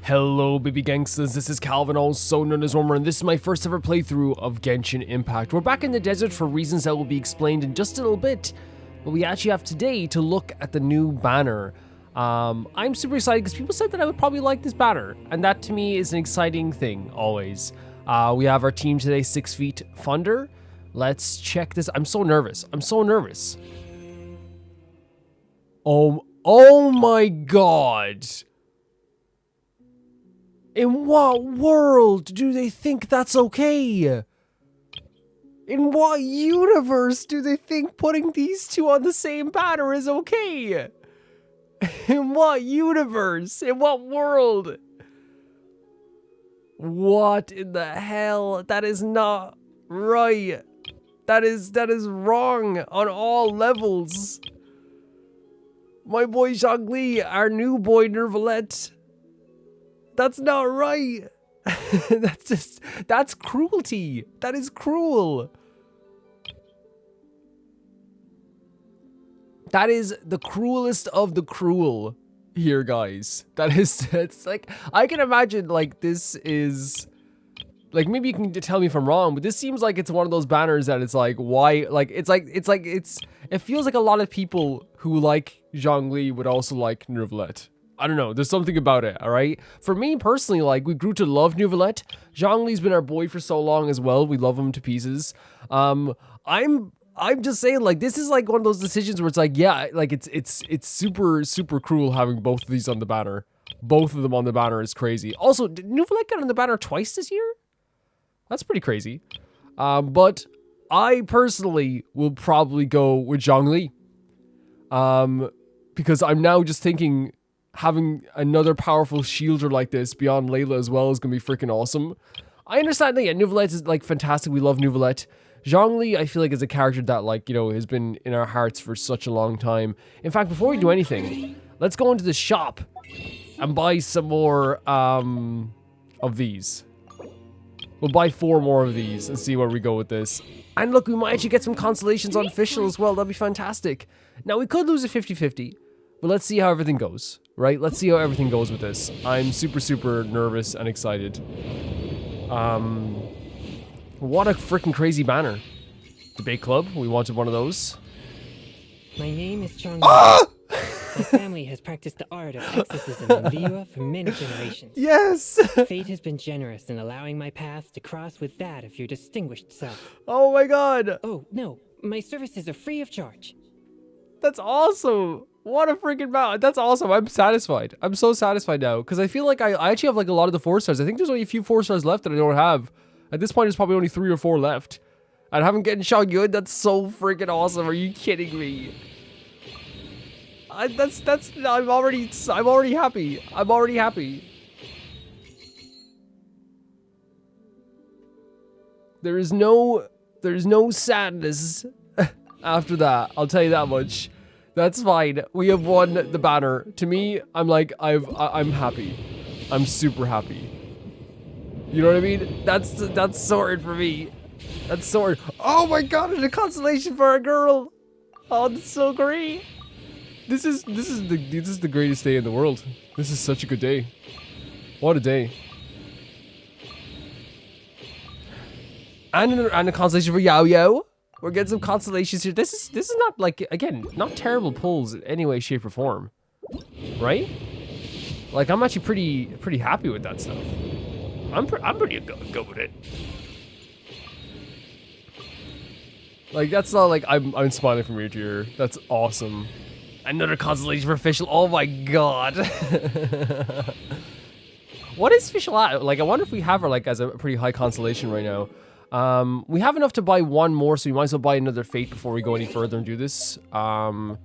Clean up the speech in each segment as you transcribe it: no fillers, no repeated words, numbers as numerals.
Hello baby gangsters, this is Calvin, also known as Wormer, and this is my first ever playthrough of Genshin Impact. We're back in the desert for reasons that will be explained in just a little bit, but we actually have today to look at the new banner. I'm super excited because people said that I would probably like this banner, and that to me is an exciting thing, always. We have our team today, 6 Feet Thunder. Let's check this. I'm so nervous. Oh my god! In what world do they think that's okay? In what universe do they think putting these two on the same banner is okay? In what universe? In what world? What in the hell? That is not right. That is wrong on all levels. My boy Zhongli, our new boy Nervalette. That's not right. That's cruelty. That is cruel. That is the cruelest of the cruel here, guys. It's like, I can imagine like this is, like maybe you can tell me if I'm wrong, but this seems like it's one of those banners that it's like, why, like, it feels like a lot of people who like Zhongli would also like Nervalette. I don't know, there's something about it, alright? For me personally, like, we grew to love Nervalette. Zhongli's been our boy for so long as well. We love him to pieces. I'm just saying, like, this is like one of those decisions where it's like, yeah, like, it's super cruel having both of these on the banner. Both of them on the banner is crazy. Also, did Nervalette get on the banner twice this year? That's pretty crazy. But I personally will probably go with Zhongli. Because I'm now just thinking, having another powerful shielder like this beyond Layla as well is gonna be freaking awesome. I understand that, yeah, Nervalette is like fantastic. We love Nervalette. Zhongli, I feel like, is a character that, like, you know, has been in our hearts for such a long time. In fact, before we do anything, let's go into the shop and buy some more of these. We'll buy 4 more of these and see where we go with this. And look, we might actually get some consolations on official as well. That'd be fantastic. Now, we could lose a 50-50, but let's see how everything goes, right? Let's see how everything goes with this. I'm super nervous and excited. What a freaking crazy banner. Debate club, we wanted one of those. My name is Chong. My family has practiced the art of exorcism in Liyue for many generations. Yes! Fate has been generous in allowing my path to cross with that of your distinguished self. Oh my god! Oh, no. My services are free of charge. That's awesome! What a freaking bout. That's awesome. I'm satisfied. I'm so satisfied now. Because I feel like I actually have like a lot of the 4 stars. I think there's only a few 4 stars left that I don't have. At this point, there's probably only 3 or 4 left. And I haven't gotten Shogun. That's so freaking awesome. Are you kidding me? I'm already happy. I'm already happy. There's no sadness after that. I'll tell you that much. That's fine. We have won the banner. To me, I'm like, I'm happy. I'm super happy. You know what I mean? That's sorted for me. That's sorted. Oh my god, and a consolation for a girl. Oh, that's so great. This is the greatest day in the world. This is such a good day. What a day. And a consolation for Yao Yao. We're getting some consolations here. This is not, like, again, not terrible pulls in any way, shape, or form, right? Like, I'm actually pretty happy with that stuff. I'm pretty good with it. Like, that's not like I'm smiling from ear to ear. That's awesome. Another consolation for official. Oh my god. What is official at? Like, I wonder if we have her like as a pretty high consolation right now. We have enough to buy 1 more, so we might as well buy another fate before we go any further and do this. We're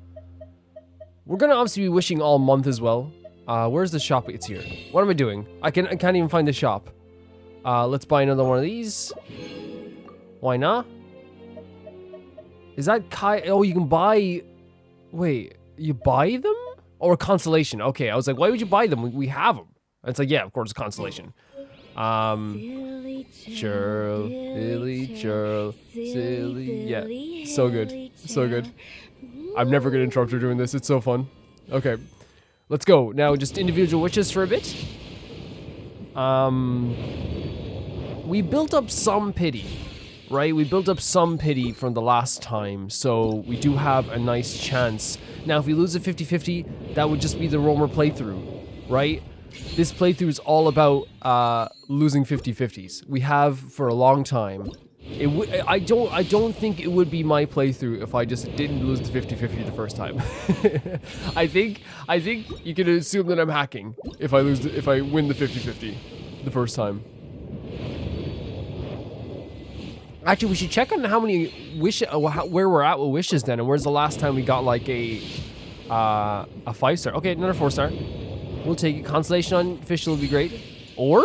gonna obviously be wishing all month as well. Where's the shop? It's here. What am I doing? I can't even find the shop. Let's buy another one of these. Why not? Is that Kai? Oh, you can buy. Wait, you buy them or consolation? Okay, I was like, why would you buy them? We have them. And it's like, yeah, of course, consolation. Churl, Billy, Churl, silly, yeah, so good, so good. I'm never gonna interrupt her doing this, it's so fun. Okay, let's go. Now, just individual witches for a bit. We built up some pity, right? We built up some pity from the last time, so we do have a nice chance. Now, if we lose a 50-50, that would just be the Roamer playthrough, right? This playthrough is all about losing 50-50s. We have for a long time. I don't think it would be my playthrough if I just didn't lose the 50-50 the first time. I think you can assume that I'm hacking if I win the 50-50 the first time. Actually, we should check on how many where we're at with wishes then, and where's the last time we got like a 5-star. Okay, another 4-star. We'll take it. Constellation on Fischl would be great. Or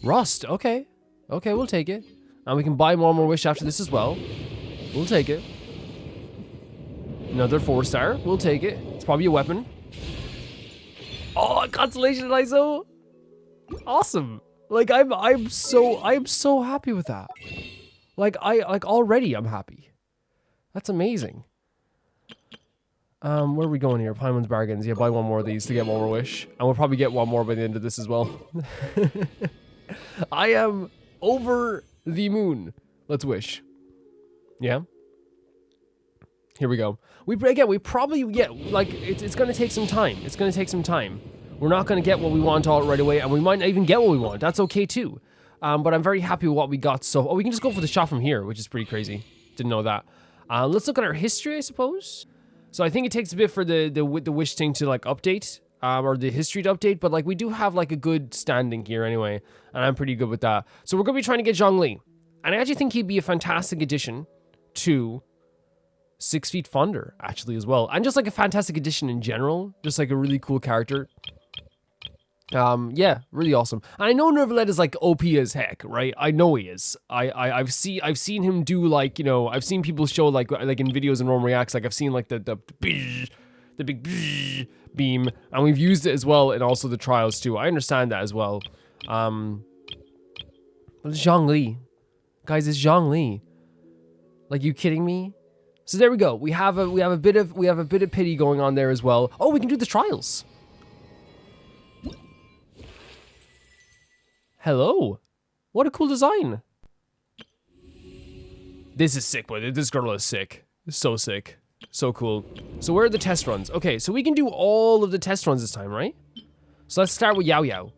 Rust. Okay, we'll take it. And we can buy more and more wish after this as well. We'll take it. Another 4-star. We'll take it. It's probably a weapon. Oh, constellation and ISO. Awesome. Like I'm so happy with that. Like already I'm happy. That's amazing. Where are we going here? Pineman's Bargains. Yeah, buy one more of these to get one more wish. And we'll probably get one more by the end of this as well. I am over the moon. Let's wish. Yeah. Here we go. We probably get, like, it's gonna take some time. It's gonna take some time. We're not gonna get what we want all right away, and we might not even get what we want. That's okay too. But I'm very happy with what we got. So, we can just go for the shot from here, which is pretty crazy. Didn't know that. Let's look at our history, I suppose. So I think it takes a bit for the wish thing to like update, or the history to update, but like we do have like a good standing here anyway, and I'm pretty good with that. So we're gonna be trying to get Zhongli, and I actually think he'd be a fantastic addition to 6 Feet Thunder actually as well, and just like a fantastic addition in general, just like a really cool character. Yeah, really awesome. And I know Nervalet is like OP as heck, right? I know he is. I've seen him do like, you know, I've seen people show like in videos and Rome Reacts, like I've seen like the big beam, and we've used it as well in also the trials too. I understand that as well. But it's Zhongli. Guys, it's Zhongli. Like, you kidding me? So there we go. We have a bit of pity going on there as well. Oh, we can do the trials. Hello. What a cool design. This is sick, boy. This girl is sick. So sick. So cool. So where are the test runs? Okay, so we can do all of the test runs this time, right? So let's start with Yao Yao.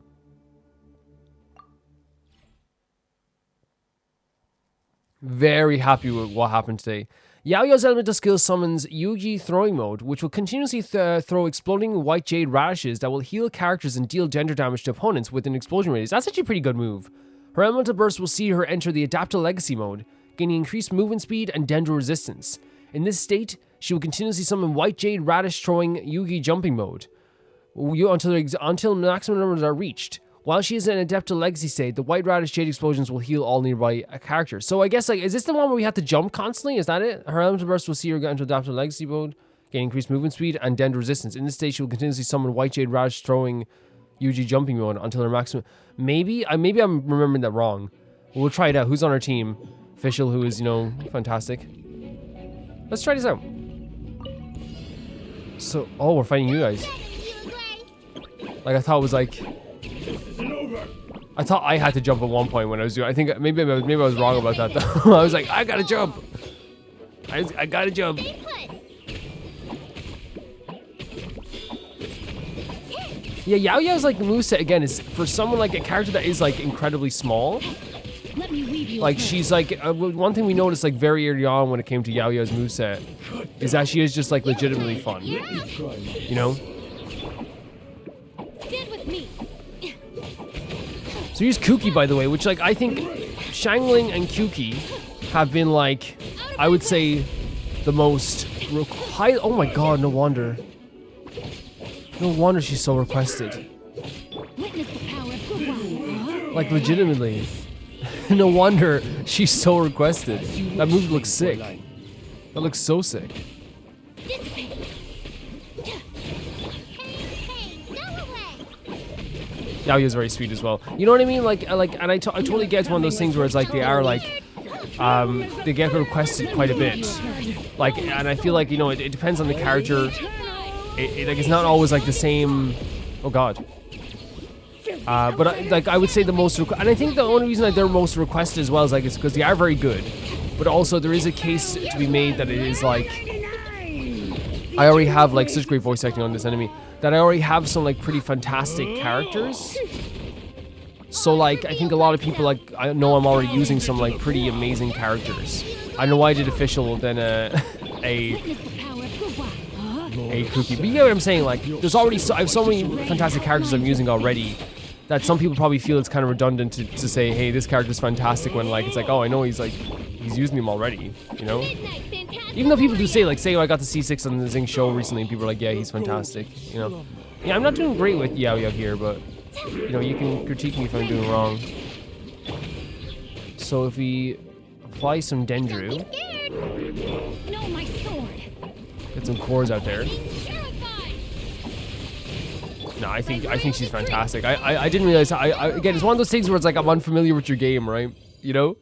Very happy with what happened today. Yao Yao's elemental skill summons Yugi throwing mode, which will continuously throw exploding white jade radishes that will heal characters and deal dendro damage to opponents with an explosion radius. That's actually a pretty good move. Her elemental burst will see her enter the adaptive legacy mode, gaining increased movement speed and dendro resistance. In this state, she will continuously summon white jade radish throwing Yugi jumping mode until maximum numbers are reached. While she is in Adepta Legacy state, the White Radish Jade explosions will heal all nearby characters. So I guess, like, is this the one where we have to jump constantly? Is that it? Her Elemental Burst will see her get into Adapta Legacy mode, gain increased movement speed, and dendro resistance. In this state, she will continuously summon White Jade Radish throwing Yugi jumping mode until her maximum... Maybe I'm remembering that wrong. We'll try it out. Who's on our team? Fischl, who is, you know, fantastic. Let's try this out. So, oh, we're fighting you guys. Like, I thought it was like... I thought I had to jump at one point when I was doing. I think maybe I was wrong about that though. I was like, I gotta jump. I gotta jump. Yeah, Yao Yao's like moveset again is for someone like a character that is like incredibly small. Like she's like one thing we noticed like very early on when it came to Yao Yao's moveset is that she is just like legitimately fun. You know. So here's Kuki, by the way, which, like, I think Xiangling and Kuki have been, like, I would say, the most high. Oh my god, no wonder. No wonder she's so requested. Like, legitimately. No wonder she's so requested. That move looks sick. That looks so sick. Yao Yao's very sweet as well. You know what I mean? Like, and I totally get one of those things where it's like they are like, they get requested quite a bit. Like, and I feel like, you know, it depends on the character. Like, it's not always like the same. Oh god. But I would say the most, and I think the only reason that they're most requested as well is like it's because they are very good, but also there is a case to be made that it is like I already have like such great voice acting on this enemy that I already have some like pretty fantastic characters. So like I think a lot of people like I know I'm already using some like pretty amazing characters. I don't know why I did official then a cookie, but you get what I'm saying. Like there's already I have so many fantastic characters I'm using already that some people probably feel it's kind of redundant to say, hey, this character's fantastic when like it's like, oh, I know he's using them already, you know? Even though people do say, like, say I got the C6 on the Zing show recently and people are like, yeah, he's fantastic, you know? Yeah, I'm not doing great with Yao Yao here, but, you know, you can critique me if I'm doing wrong. So if we apply some Dendru, get some cores out there. No, I think she's fantastic. I didn't realize. Again, it's one of those things where it's like I'm unfamiliar with your game, right? You know,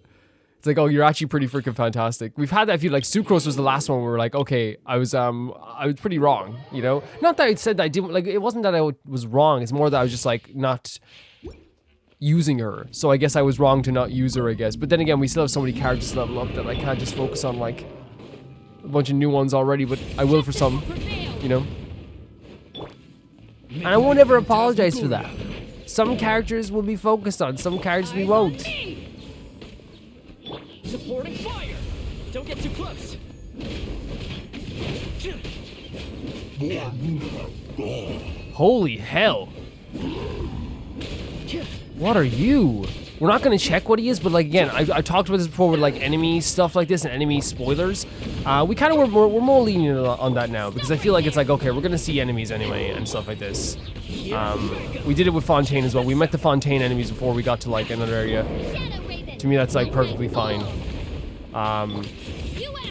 it's like, oh, you're actually pretty freaking fantastic. We've had that few. Like Sucrose was the last one where we're like, okay, I was pretty wrong. You know, not that I said that I didn't like. It wasn't that I was wrong. It's more that I was just like not using her. So I guess I was wrong to not use her. I guess. But then again, we still have so many characters to level up that I can't just focus on like a bunch of new ones already. But I will for some. You know. And I won't ever apologize for that. Some characters will be focused on, some characters we won't. Supporting fire. Don't get too close. Holy hell. What are you? We're not gonna check what he is, but like again, I talked about this before with like enemy stuff like this and enemy spoilers. We kind of we're more lenient on that now because I feel like it's like okay, we're gonna see enemies anyway and stuff like this. We did it with Fontaine as well. We met the Fontaine enemies before we got to like another area. To me, that's like perfectly fine.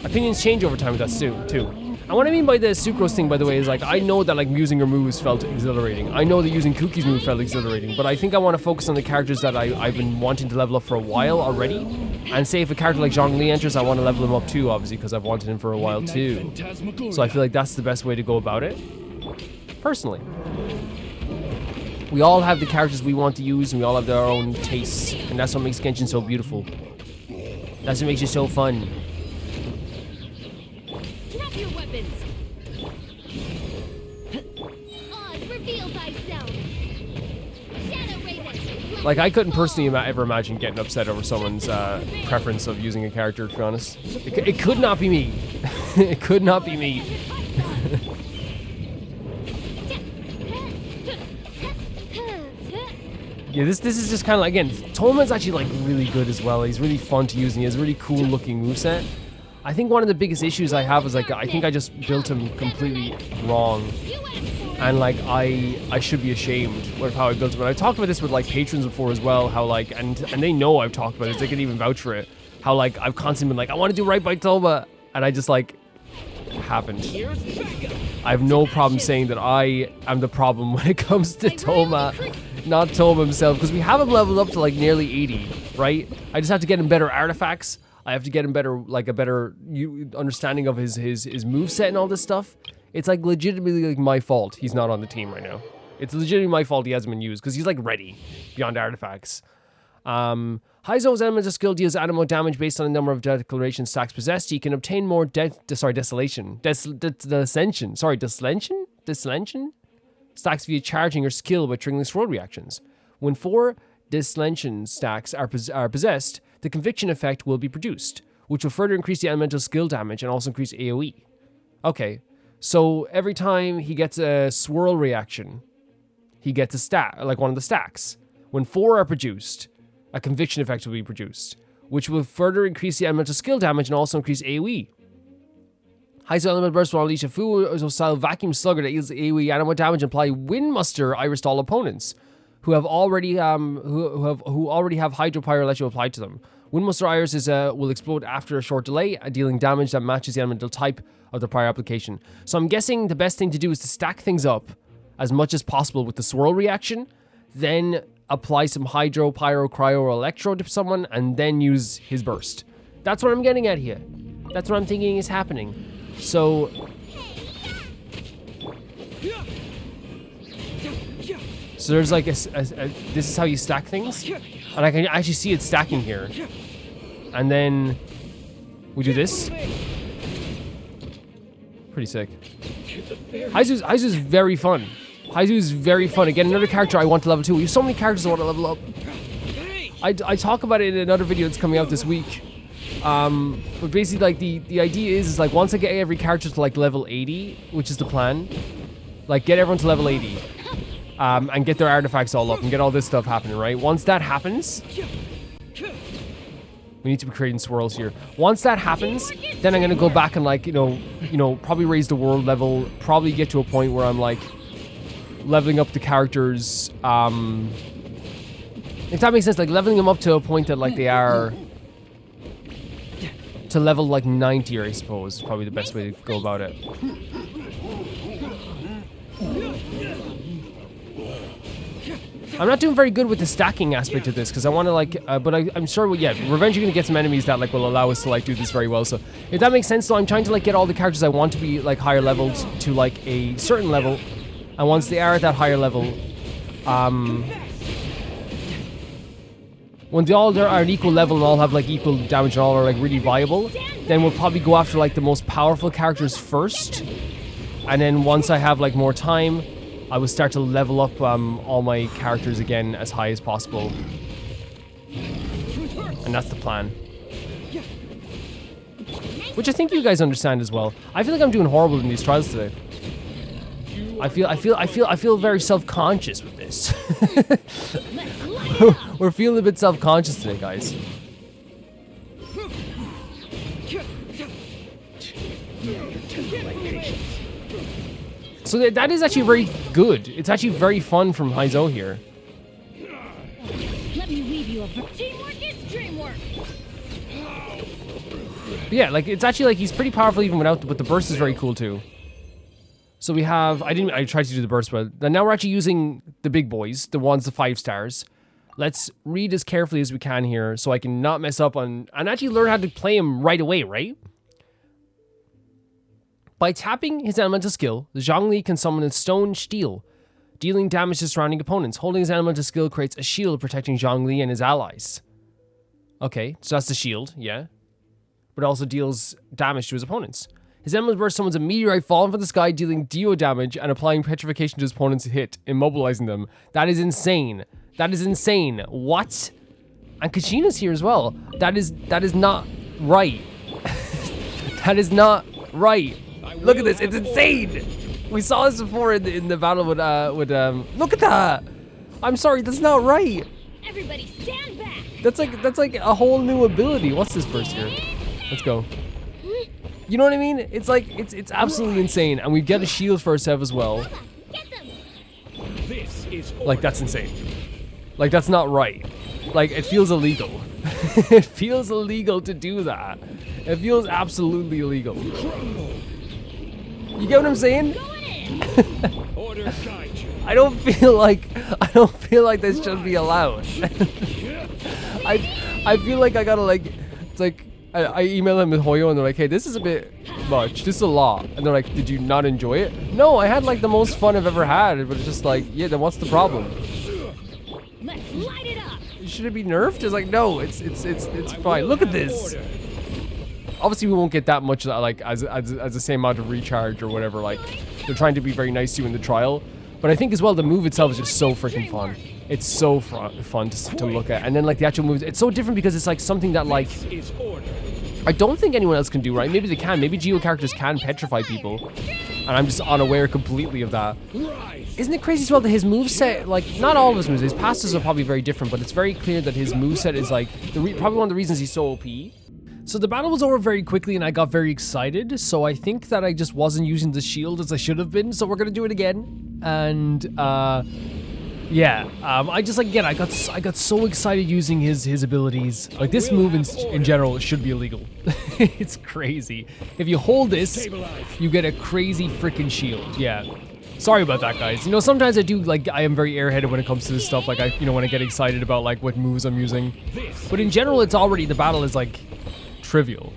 Opinions change over time with that too. And what I mean by the Sucrose thing, by the way, is like I know that like using her moves felt exhilarating. I know that using Cookie's move felt exhilarating, but I think I want to focus on the characters that I've been wanting to level up for a while already. And say if a character like Zhongli enters, I want to level him up too, obviously, because I've wanted him for a while too. So I feel like that's the best way to go about it, personally. We all have the characters we want to use, and we all have our own tastes, and that's what makes Genshin so beautiful. That's what makes it so fun. Drop your weapons. Oz, reveal thyself. Shadow Raven. Like, I couldn't personally ever imagine getting upset over someone's preference of using a character, to be honest. It could not be me. It could not be me. Yeah, this is just kind of like, again, Tolman's actually like really good as well. He's really fun to use and he has a really cool looking moveset. I think one of the biggest issues I have is like, I think I just built him completely wrong. And like, I should be ashamed with how I built him. And I talked about this with like patrons before as well, how like, and they know I've talked about this, they can even vouch for it. How like, I've constantly been like, I want to do right by Tolma. And I just like, haven't. I have no problem saying that I am the problem when it comes to Tolma. Not Tolma himself, because we have him leveled up to like nearly 80, right? I just have to get him better artifacts. I have to get him better, like a better understanding of his moveset and all this stuff. It's like legitimately like my fault he's not on the team right now. It's legitimately my fault he hasn't been used because he's like ready beyond artifacts. Haizo's elements of skill deals animal damage based on the number of declaration stacks possessed. He can obtain more descension stacks via charging or skill by triggering swirl reactions. When 4 descension stacks are possessed, the conviction effect will be produced, which will further increase the elemental skill damage and also increase AoE. Okay, so every time he gets a swirl reaction, he gets a stack, like one of the stacks. When 4 are produced, a conviction effect will be produced, which will further increase the elemental skill damage and also increase AoE. Haizo Element Burst will unleash a full-style vacuum slugger that deals AoE animal damage and apply Windmuster Iris to all opponents who already have Hydro Pyroelectro applied to them. Windmuster Iris will explode after a short delay, dealing damage that matches the elemental type of the prior application. So I'm guessing the best thing to do is to stack things up as much as possible with the swirl reaction, then apply some Hydro, Pyro, Cryo, or Electro to someone, and then use his burst. That's what I'm getting at here. That's what I'm thinking is happening. So So there's like this is how you stack things, and I can actually see it stacking here. And then we do this. Pretty sick. Haizu's very fun. Haizu's very fun. Again, another character I want to level 2. We have so many characters I want to level up. I talk about it in another video that's coming out this week. But basically, like the idea is like once I get every character to like level 80, which is the plan, like get everyone to level 80, and get their artifacts all up and get all this stuff happening, right? Once that happens, we need to be creating swirls here. Once that happens, then I'm gonna go back and like you know probably raise the world level, probably get to a point where I'm like leveling up the characters. If that makes sense, like leveling them up to a point that like they are. To level like 90, I suppose, is probably the best way to go about it. I'm not doing very good with the stacking aspect of this because I want to like, but I'm sure, yeah, Revenge are going to get some enemies that like will allow us to like do this very well. So if that makes sense, so I'm trying to like get all the characters I want to be like higher leveled to like a certain level, and once they are at that higher level, when they all are at equal level and all have like equal damage and all are like really viable, then we'll probably go after like the most powerful characters first. And then once I have like more time, I will start to level up all my characters again as high as possible. And that's the plan. Which I think you guys understand as well. I feel like I'm doing horrible in these trials today. I feel very self-conscious with this. We're feeling a bit self-conscious today, guys. So that is actually very good. It's actually very fun from Haizo here. Let me leave you a teamwork is dreamwork. But yeah, like it's actually like he's pretty powerful even without, but the burst is very cool too. So we have, I tried to do the burst, but now we're actually using the big boys, the ones, the 5 stars. Let's read as carefully as we can here so I can not mess up on, and actually learn how to play him right away, right? By tapping his elemental skill, the Zhongli can summon a stone steel, dealing damage to surrounding opponents. Holding his elemental skill creates a shield protecting Zhongli and his allies. Okay, so that's the shield, yeah. But it also deals damage to his opponents. His elemental burst summons a meteorite falling from the sky, dealing Dio damage and applying petrification to his opponent's hit, immobilizing them. That is insane. That is insane. What? And Kachina's here as well. That is not right. That is not right. Look at this. It's insane. We saw this before in the battle with look at that. I'm sorry, that's not right. Everybody stand back. That's like a whole new ability. What's this burst here? Let's go. You know what I mean? It's like it's absolutely insane, and we get a shield for ourselves as well. Get them. This is Like that's insane. Like that's not right. Like it feels illegal. It feels illegal to do that. It feels absolutely illegal. You get what I'm saying? order guide you. I don't feel like this should be allowed. I feel like I gotta like, it's like I email them with Hoyo and they're like, hey, this is a bit much, this is a lot. And they're like, did you not enjoy it? No, I had like the most fun I've ever had, but it's just like, yeah, then what's the problem? Let's light it up. Should it be nerfed? It's like, no, it's fine. Look at this. Obviously we won't get that much like as the same amount of recharge or whatever, like they're trying to be very nice to you in the trial. But I think as well the move itself is just so freaking fun. It's so fun to look at. And then like the actual moves, it's so different because it's like something that like I don't think anyone else can do, right? Maybe they can. Maybe Geo characters can petrify people. And I'm just unaware completely of that. Isn't it crazy as well that his moveset, like, not all of his moves, his passes are probably very different, but it's very clear that his moveset is like, probably one of the reasons he's so OP. So the battle was over very quickly and I got very excited, so I think that I just wasn't using the shield as I should have been, so we're gonna do it again. And, yeah, I just, like, again, I got so excited using his abilities. Like, this move in general should be illegal. It's crazy. If you hold this, you get a crazy freaking shield, yeah. Sorry about that, guys. You know, sometimes I do, like, I am very airheaded when it comes to this stuff, like, when I get excited about, like, what moves I'm using. But in general, it's already, the battle is, like, trivial.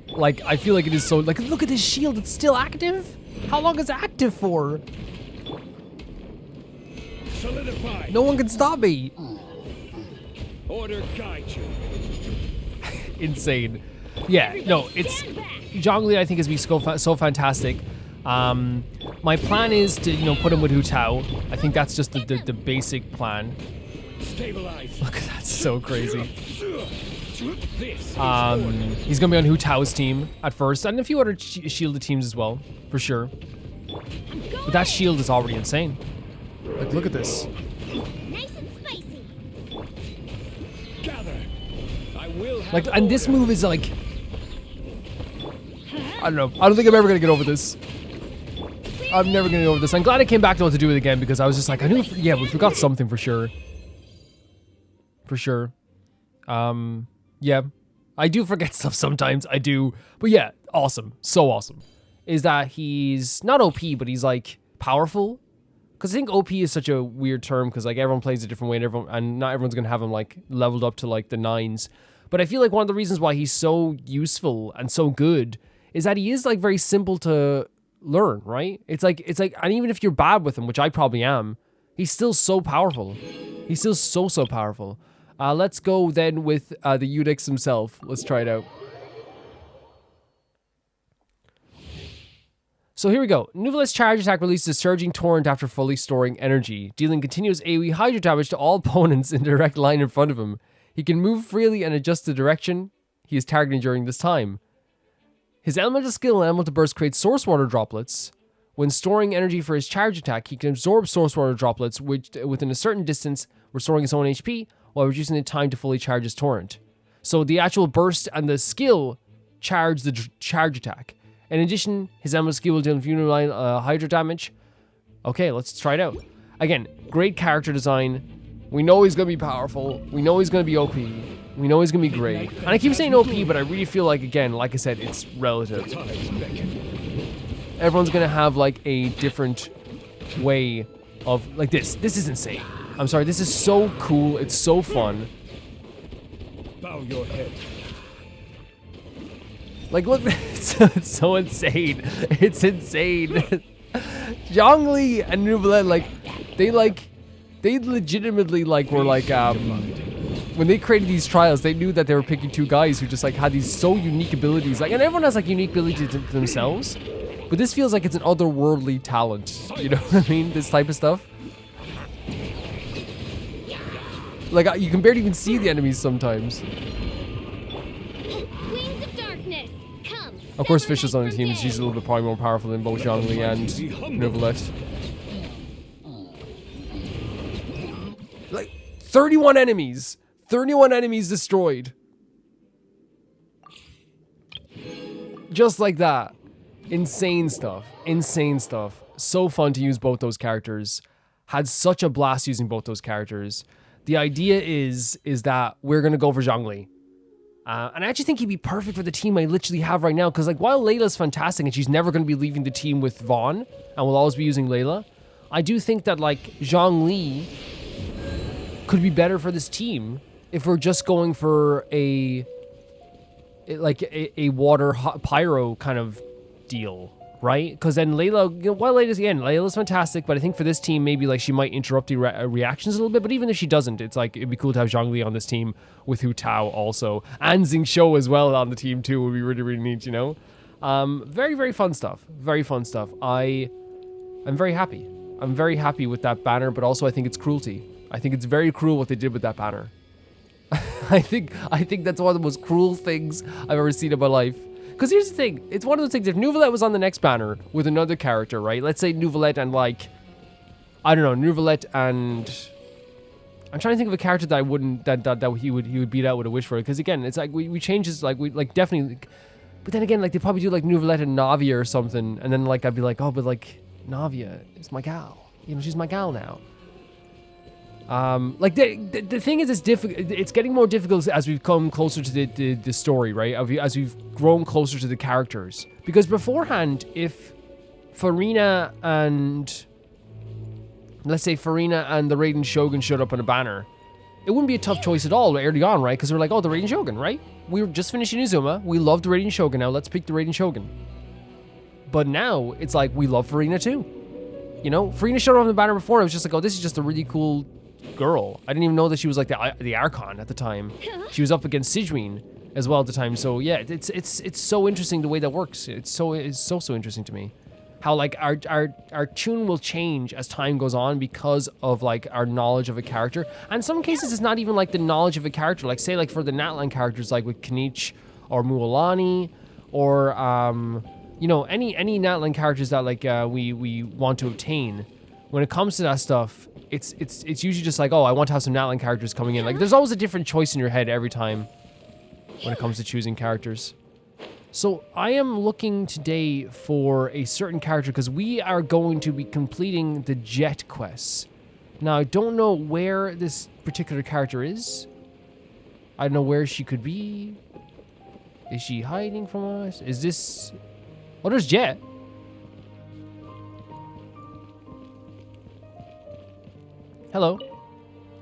Like, I feel like it is so, like, look at this shield, it's still active? How long is it active for? Solidify. No one can stop me. Order guide you. Insane. Yeah, no, it's Zhongli. I think has been so fantastic. My plan is to put him with Hu Tao. I think that's just the basic plan. Stabilize. Look, that's so crazy. This is He's gonna be on Hu Tao's team at first, and a few other shielded teams as well, for sure. But that shield is already insane. Like, look at this. Nice and spicy. gather. I will have Like, and this order. move is like, I don't know. I don't think I'm ever gonna get over this. I'm never gonna get over this. I'm glad I came back to know what to do it again because I was just like, I knew, yeah, we forgot something for sure. For sure. Yeah. I do forget stuff sometimes. I do. But yeah, awesome. So awesome. Is that he's not OP, but he's like powerful. Because I think OP is such a weird term because like everyone plays a different way and not everyone's gonna have him like leveled up to like the 9s. But I feel like one of the reasons why he's so useful and so good is that he is like very simple to learn, right? It's like, and even if you're bad with him, which I probably am, he's still so powerful. He's still so powerful. Let's go then with the Unix himself. Let's try it out. So here we go. Nuvalet's charge attack releases a surging torrent after fully storing energy, dealing continuous AoE hydro damage to all opponents in direct line in front of him. He can move freely and adjust the direction he is targeting during this time. His elemental skill and elemental burst creates source water droplets. When storing energy for his charge attack, he can absorb source water droplets which within a certain distance, restoring his own HP while reducing the time to fully charge his torrent. So the actual burst and the skill charge the charge attack. In addition, his elemental skill will deal line hydro damage. Okay, let's try it out. Again, great character design. We know he's gonna be powerful. We know he's gonna be OP. We know he's gonna be great. And I keep saying OP, but I really feel like, again, like I said, it's relative. Everyone's gonna have like a different way of like this. This is insane. I'm sorry, this is so cool. It's so fun. Bow your head. Like, look, it's so insane. It's insane. Zhongli and Nuvalet, they legitimately were when they created these trials, they knew that they were picking two guys who just had these so unique abilities. Like, and everyone has unique abilities to themselves, but this feels like it's an otherworldly talent. You know what I mean? This type of stuff. Like, you can barely even see the enemies sometimes. Wings of darkness. Come. Of course, Fish is on the team. She's a little bit probably more powerful than both Zhongli and Nuvalet. Like, 31 enemies. 31 enemies destroyed. Just like that. Insane stuff. Insane stuff. So fun to use both those characters. Had such a blast using both those characters. The idea is that we're going to go for Zhongli. And I actually think he'd be perfect for the team I literally have right now. Because while Layla's fantastic and she's never going to be leaving the team with Vaughn, and we'll always be using Layla, I do think that Zhongli could be better for this team if we're just going for a water pyro kind of deal, right? Because then Layla, while Layla's fantastic, but I think for this team, maybe she might interrupt the reactions a little bit. But even if she doesn't, it's it'd be cool to have Zhongli on this team with Hu Tao also, and Xingqiu as well on the team too. Would be really, really neat, you know. Very, very fun stuff. Very fun stuff. I'm very happy. I'm very happy with that banner, but also I think it's cruelty. I think it's very cruel what they did with that banner. I think that's one of the most cruel things I've ever seen in my life. Because here's the thing, it's one of those things, if Nuvalet was on the next banner with another character, right? Let's say Nuvalet and I don't know, Nuvalet and... I'm trying to think of a character that I wouldn't, that he would beat out with a wish for it. Because again, it's we change his, definitely... But then again, they probably do Nuvalet and Navia or something. And then I'd be like, oh, but Navia is my gal. You know, she's my gal now. The thing is, it's getting more difficult as we've come closer to the story, right? As we've grown closer to the characters. Because beforehand, if Farina and... Let's say Farina and the Raiden Shogun showed up on a banner, it wouldn't be a tough choice at all early on, right? Because we're like, oh, the Raiden Shogun, right? We were just finishing Izuma. We love the Raiden Shogun now. Let's pick the Raiden Shogun. But now, it's we love Farina too. You know, Farina showed up on the banner before. I was just like, oh, this is just a really cool girl. I didn't even know that she was like the Archon at the time. She was up against Sigewinne as well at the time. So yeah, it's so interesting the way that works. It's so interesting to me. How like our tune will change as time goes on because of like our knowledge of a character. And in some cases it's not even like the knowledge of a character. Like say like for the Natlan characters like with Kanich or Mualani or you know, any Natlan characters that like we want to obtain. When it comes to that stuff, it's usually just like, oh, I want to have some Natlan characters coming in. Like there's always a different choice in your head every time when it comes to choosing characters. So I am looking today for a certain character because we are going to be completing the JEHT quests. Now I don't know where this particular character is. I don't know where she could be. Is she hiding from us? Is this... Oh, there's JEHT. Hello.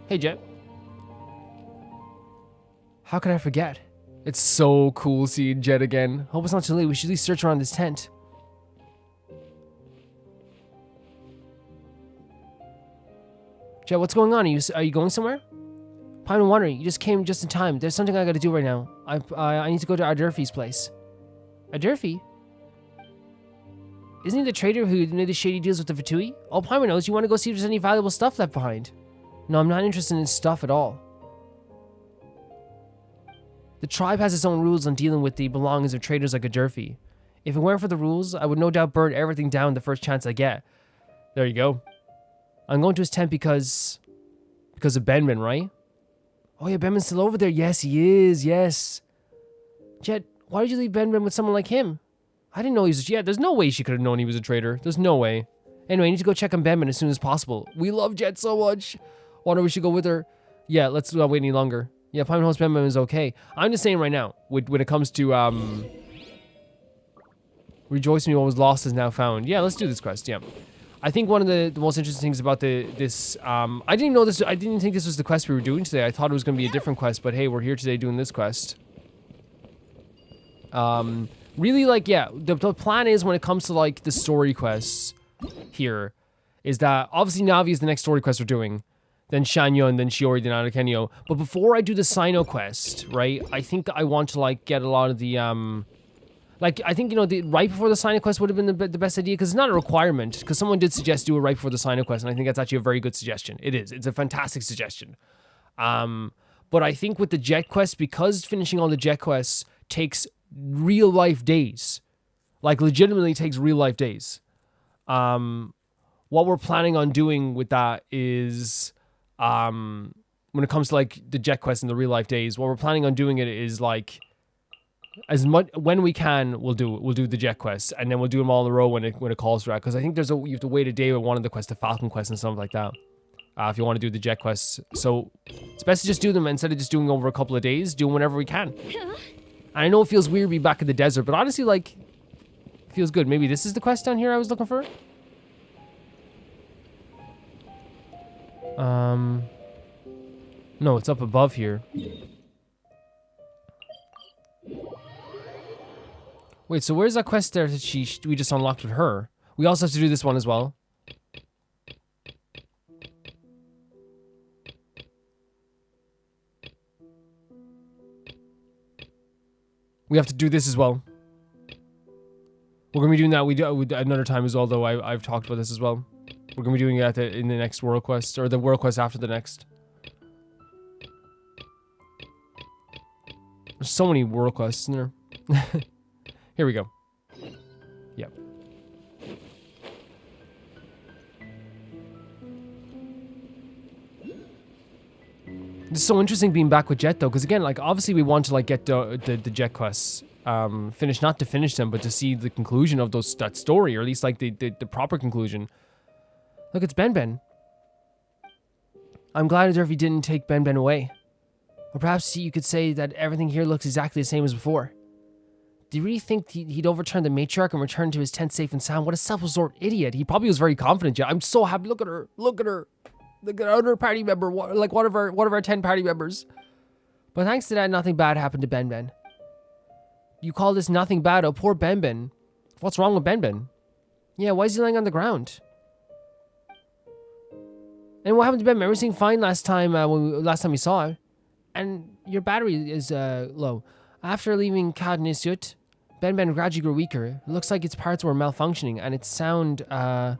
Hey, JEHT. How could I forget? It's so cool seeing JEHT again. Hope it's not too late. We should at least search around this tent. JEHT, what's going on? Are you going somewhere? I'm wondering. You just came just in time. There's something I gotta do right now. I need to go to Ardurfi's place. Ardurfi? Isn't he the trader who made the shady deals with the Fatui? Oh, Paimon knows. You want to go see if there's any valuable stuff left behind. No, I'm not interested in stuff at all. The tribe has its own rules on dealing with the belongings of traders like Ardurfi. If it weren't for the rules, I would no doubt burn everything down the first chance I get. There you go. I'm going to his tent because of Benben, right? Oh yeah, Benben's still over there. Yes, he is. Yes. JEHT, why did you leave Benben with someone like him? I didn't know he was... Yeah, there's no way she could have known he was a traitor. There's no way. Anyway, I need to go check on Benben as soon as possible. We love JEHT so much. Wonder we should go with her. Yeah, let's not wait any longer. Yeah, Paimon hopes Benben is okay. I'm just saying right now, when it comes to rejoice me what was lost is now found. Yeah, let's do this quest. Yeah. I think one of the most interesting things about this I didn't know this. I didn't think this was the quest we were doing today. I thought it was going to be a different quest, but hey, we're here today doing this quest. Really, like, yeah, the plan is when it comes to like the story quests here, is that obviously Navi is the next story quest we're doing, then Shanyon, then Shiori, then Anakenyo. But before I do the Sino quest, right, I think I want to like get a lot of the like, I think, you know, right before the Sino quest would have been the best idea, because it's not a requirement, because someone did suggest do it right before the Sino quest, and I think that's actually a very good suggestion. It is. It's a fantastic suggestion. But I think with the JEHT quest, because finishing all the JEHT quests takes real life days, like legitimately takes real life days. What we're planning on doing with that is, when it comes to like the JEHT quest in the real life days, what we're planning on doing it is like, as much when we can, we'll do the JEHT quests, and then we'll do them all in a row when it calls for that. Because I think you have to wait a day with one of the quests, the Falcon quest and stuff like that, if you want to do the JEHT quests. So it's best to just do them instead of just doing over a couple of days. Do them whenever we can. And I know it feels weird to be back in the desert, but honestly, like, it feels good. Maybe this is the quest down here I was looking for. No, it's up above here. Wait, so where's that quest there that we just unlocked with her? We also have to do this one as well. We have to do this as well. We're gonna be doing that. We do another time as well, though. I've talked about this as well. We're gonna be doing it in the next world quest, or the world quest after the next. There's so many world quests in there. Here we go. Yep. This is so interesting being back with JEHT though, because again, like obviously we want to like get the JEHT quests finished, not to finish them, but to see the conclusion of that story, or at least like the proper conclusion. Look, it's Benben. I'm glad Ardurfi didn't take Benben away. Or perhaps you could say that everything here looks exactly the same as before. Do you really think he'd overturn the matriarch and return to his tent safe and sound? What a self-absorbed idiot. He probably was very confident. Yeah, I'm so happy. Look at her. Look at her. Look at our party member. Like one of our 10 party members. But thanks to that, nothing bad happened to Benben. You call this nothing bad? Oh, poor Benben. What's wrong with Benben? Yeah, why is he laying on the ground? And what happened to Benben? Everything fine last time last time we saw it. And your battery is low. After leaving Kadnisut, Benben gradually grew weaker. It looks like its parts were malfunctioning, and its sound of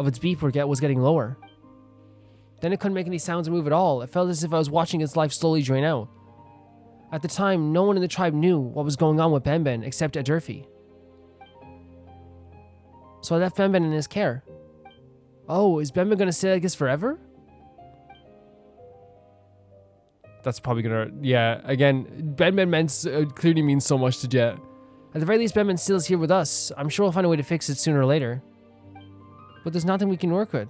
its beep was getting lower. Then it couldn't make any sounds or move at all. It felt as if I was watching its life slowly drain out. At the time, no one in the tribe knew what was going on with Benben except Adurfi. So I left Benben in his care. Oh, is Benben gonna stay like this forever? That's probably gonna... Yeah, again, Benben clearly means so much to Jet. At the very least, Benben still is here with us. I'm sure we'll find a way to fix it sooner or later. But there's nothing we can work with.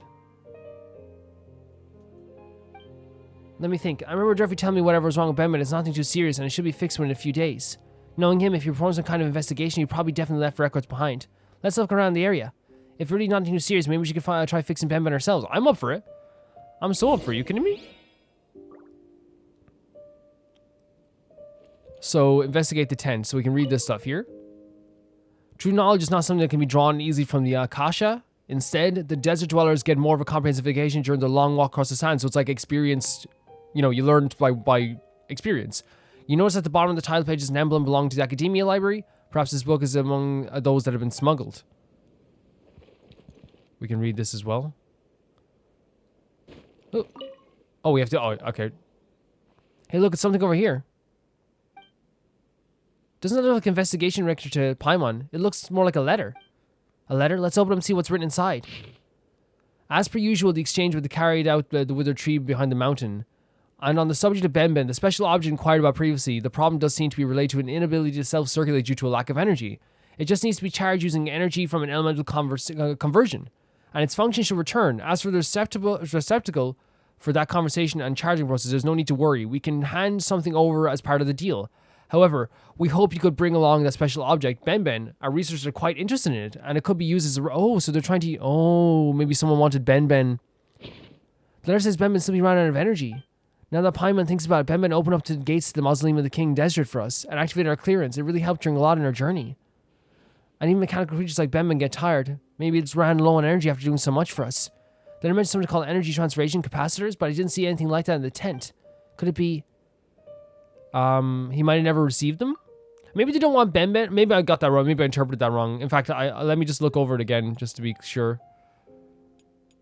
Let me think. I remember Jeffrey telling me whatever was wrong with Benben is nothing too serious and it should be fixed within a few days. Knowing him, if he performed some kind of investigation, he probably definitely left records behind. Let's look around the area. If really nothing too serious, maybe we should try fixing Benben ourselves. I'm up for it. I'm so up for it. You kidding me? So, investigate the tent so we can read this stuff here. True knowledge is not something that can be drawn easily from the Akasha. Instead, the desert dwellers get more of a comprehensive education during the long walk across the sand, so it's like experienced, you know, you learn by experience. You notice at the bottom of the title page is an emblem belonging to the Academia Library. Perhaps this book is among those that have been smuggled. We can read this as well. Oh, we have to... Oh, okay. Hey, look, it's something over here. Doesn't it look like investigation record to Paimon? It looks more like a letter. A letter? Let's open up and see what's written inside. As per usual, the exchange was carried out the withered tree behind the mountain. And on the subject of Benben, the special object inquired about previously, the problem does seem to be related to an inability to self-circulate due to a lack of energy. It just needs to be charged using energy from an elemental conversion. And its function should return. As for the receptacle for that conversation and charging process, there's no need to worry. We can hand something over as part of the deal. However, we hope you could bring along that special object, Benben. Our researchers are quite interested in it, and it could be used as a... Oh, so they're trying to... Oh, maybe someone wanted Benben. The letter says Benben simply ran out of energy. Now that Paimon thinks about it, Benben opened up the gates to the Mausoleum of the King Desert for us and activated our clearance. It really helped during a lot in our journey. And even mechanical creatures like Benben get tired. Maybe it's ran low on energy after doing so much for us. Then I mentioned something called energy transferation capacitors, but I didn't see anything like that in the tent. Could it be... he might have never received them? Maybe they don't want Benben. Maybe I got that wrong. Maybe I interpreted that wrong. In fact, let me just look over it again, just to be sure.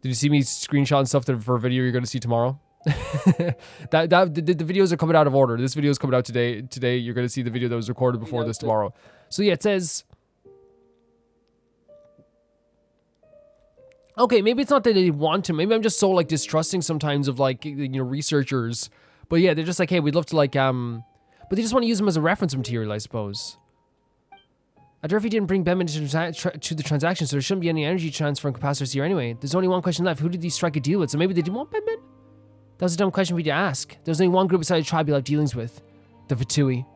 Did you see me screenshotting stuff for a video you're going to see tomorrow? the videos are coming out of order. This video is coming out today. Today, you're going to see the video that was recorded before this tomorrow. So yeah, it says... Okay, maybe it's not that they want to. Maybe I'm just so, like, distrusting sometimes of, like, you know, researchers. But yeah, they're just like, hey, we'd love to, like, but they just want to use them as a reference material, I suppose. Adurfi didn't bring Benben to the transaction, so there shouldn't be any energy transfer and capacitors here anyway. There's only one question left. Who did he strike a deal with? So maybe they didn't want Benben? That was a dumb question for you to ask. There's only one group beside the tribe you'll have dealings with. The Fatui.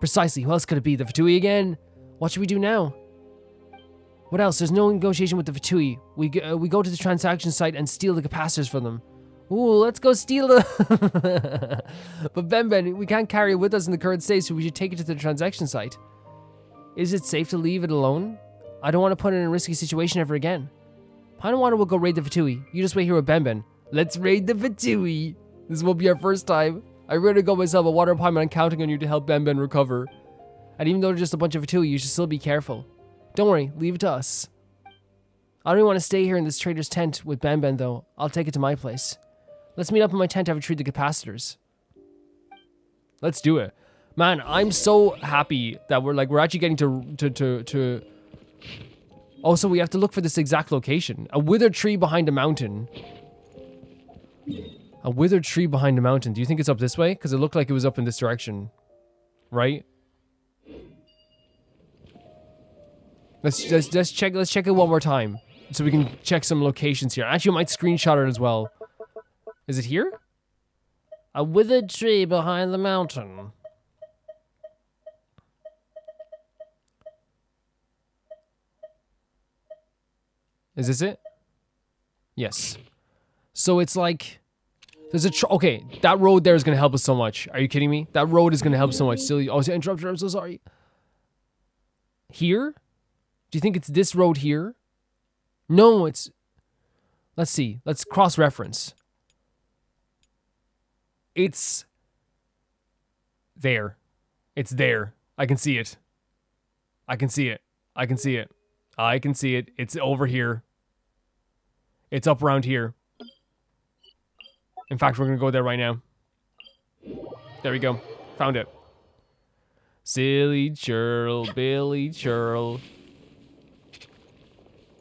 Precisely. Who else could it be? The Fatui again? What should we do now? What else? There's no negotiation with the Fatui. We go to the transaction site and steal the capacitors from them. Ooh, let's go steal them. But Benben, we can't carry it with us in the current state, so we should take it to the transaction site. Is it safe to leave it alone? I don't want to put it in a risky situation ever again. Panawana will go raid the Fatui. You just wait here with Benben. Let's raid the Fatui. This won't be our first time. I really go myself, but Water Paimon, I'm counting on you to help Benben recover. And even though they're just a bunch of Fatui, you should still be careful. Don't worry, leave it to us. I don't even want to stay here in this trader's tent with Benben, though. I'll take it to my place. Let's meet up in my tent to retrieve the capacitors. Let's do it. Man, I'm so happy that we're actually getting to... Also, we have to look for this exact location. A withered tree behind a mountain. A withered tree behind a mountain. Do you think it's up this way? Because it looked like it was up in this direction. Right? Let's check it one more time. So we can check some locations here. Actually, I might screenshot it as well. Is it here? A withered tree behind the mountain. Is this it? Yes. So it's like... There's a... Okay, that road there is going to help us so much. Are you kidding me? That road is going to help so much. Silly. Oh, I interrupted. I'm so sorry. Here? Do you think it's this road here? No, it's... Let's see. Let's cross-reference. It's there. It's there. I can see it. I can see it. I can see it. I can see it. It's over here. It's up around here. In fact, we're going to go there right now. There we go. Found it. Silly churl, Billy churl.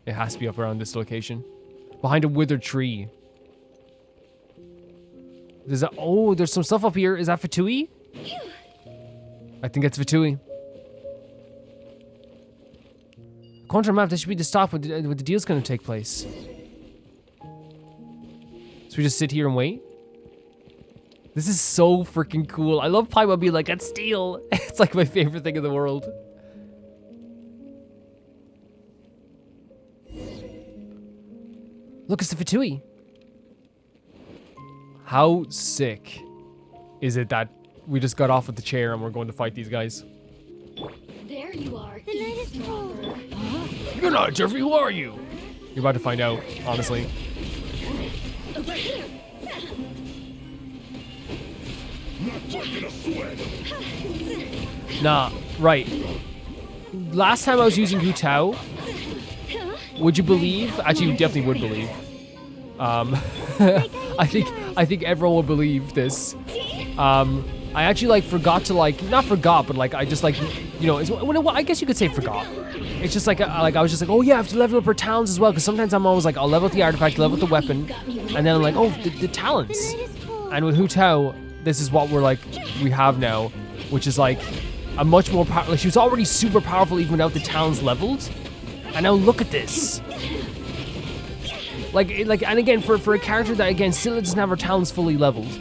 It has to be up around this location. Behind a withered tree. There's a, oh, there's some stuff up here. Is that Fatui? I think it's Fatui. According to the map, this should be the stop where the deal's going to take place. So we just sit here and wait? This is so freaking cool. I love Paimon being like, that's steel. It's like my favorite thing in the world. Look, it's the Fatui. How sick is it that we just got off with the chair and we're going to fight these guys? There you are. The night is cold. Good night, Jeffrey. Who are you? You're about to find out, honestly. Over here. Nah, right. Last time I was using Hu Tao, would you believe? Actually, you definitely would believe. I think everyone would believe this. I actually like forgot to like, not forgot, but like I just like, you know, well, I guess you could say forgot. It's just like I was just like, oh yeah, I have to level up her talents as well, because sometimes I'm always like, I'll level up the artifact, level up the weapon, and then I'm like, oh, the talents. And with Hu Tao, this is what we have now, which is like a much more powerful. Like, she was already super powerful even without the talents leveled, and now look at this. Like, and again, for a character that again still doesn't have her talents fully leveled,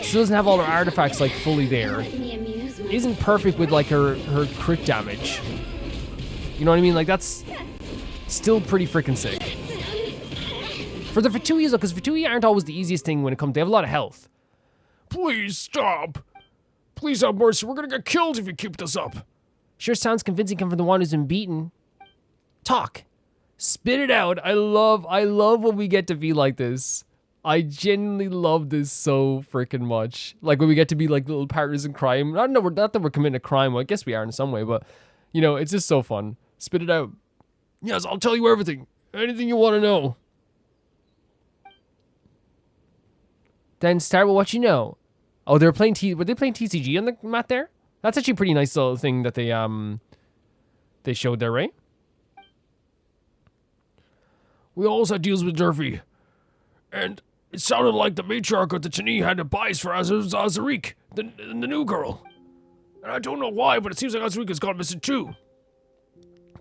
still doesn't have all her artifacts like fully there, isn't perfect with like her crit damage. You know what I mean? Like, that's still pretty freaking sick. For the Fatuis, though, because Fatui aren't always the easiest thing when it comes. They have a lot of health. Please stop. Please have mercy. We're gonna get killed if you keep this up. Sure sounds convincing coming from the one who's been beaten. Talk. Spit it out. I love when we get to be like this. I genuinely love this so freaking much. Like when we get to be like little partners in crime. Not that we're committing a crime. Well, I guess we are in some way, but you know, it's just so fun. Spit it out. Yes, I'll tell you everything. Anything you want to know. Then start with what you know. Oh, were they playing TCG on the mat there? That's actually a pretty nice little thing that they showed there, right? We always had deals with Durfee. And it sounded like the matriarch of the Chini had a bias for Azarik, the new girl. And I don't know why, but it seems like Azarik has gone missing too.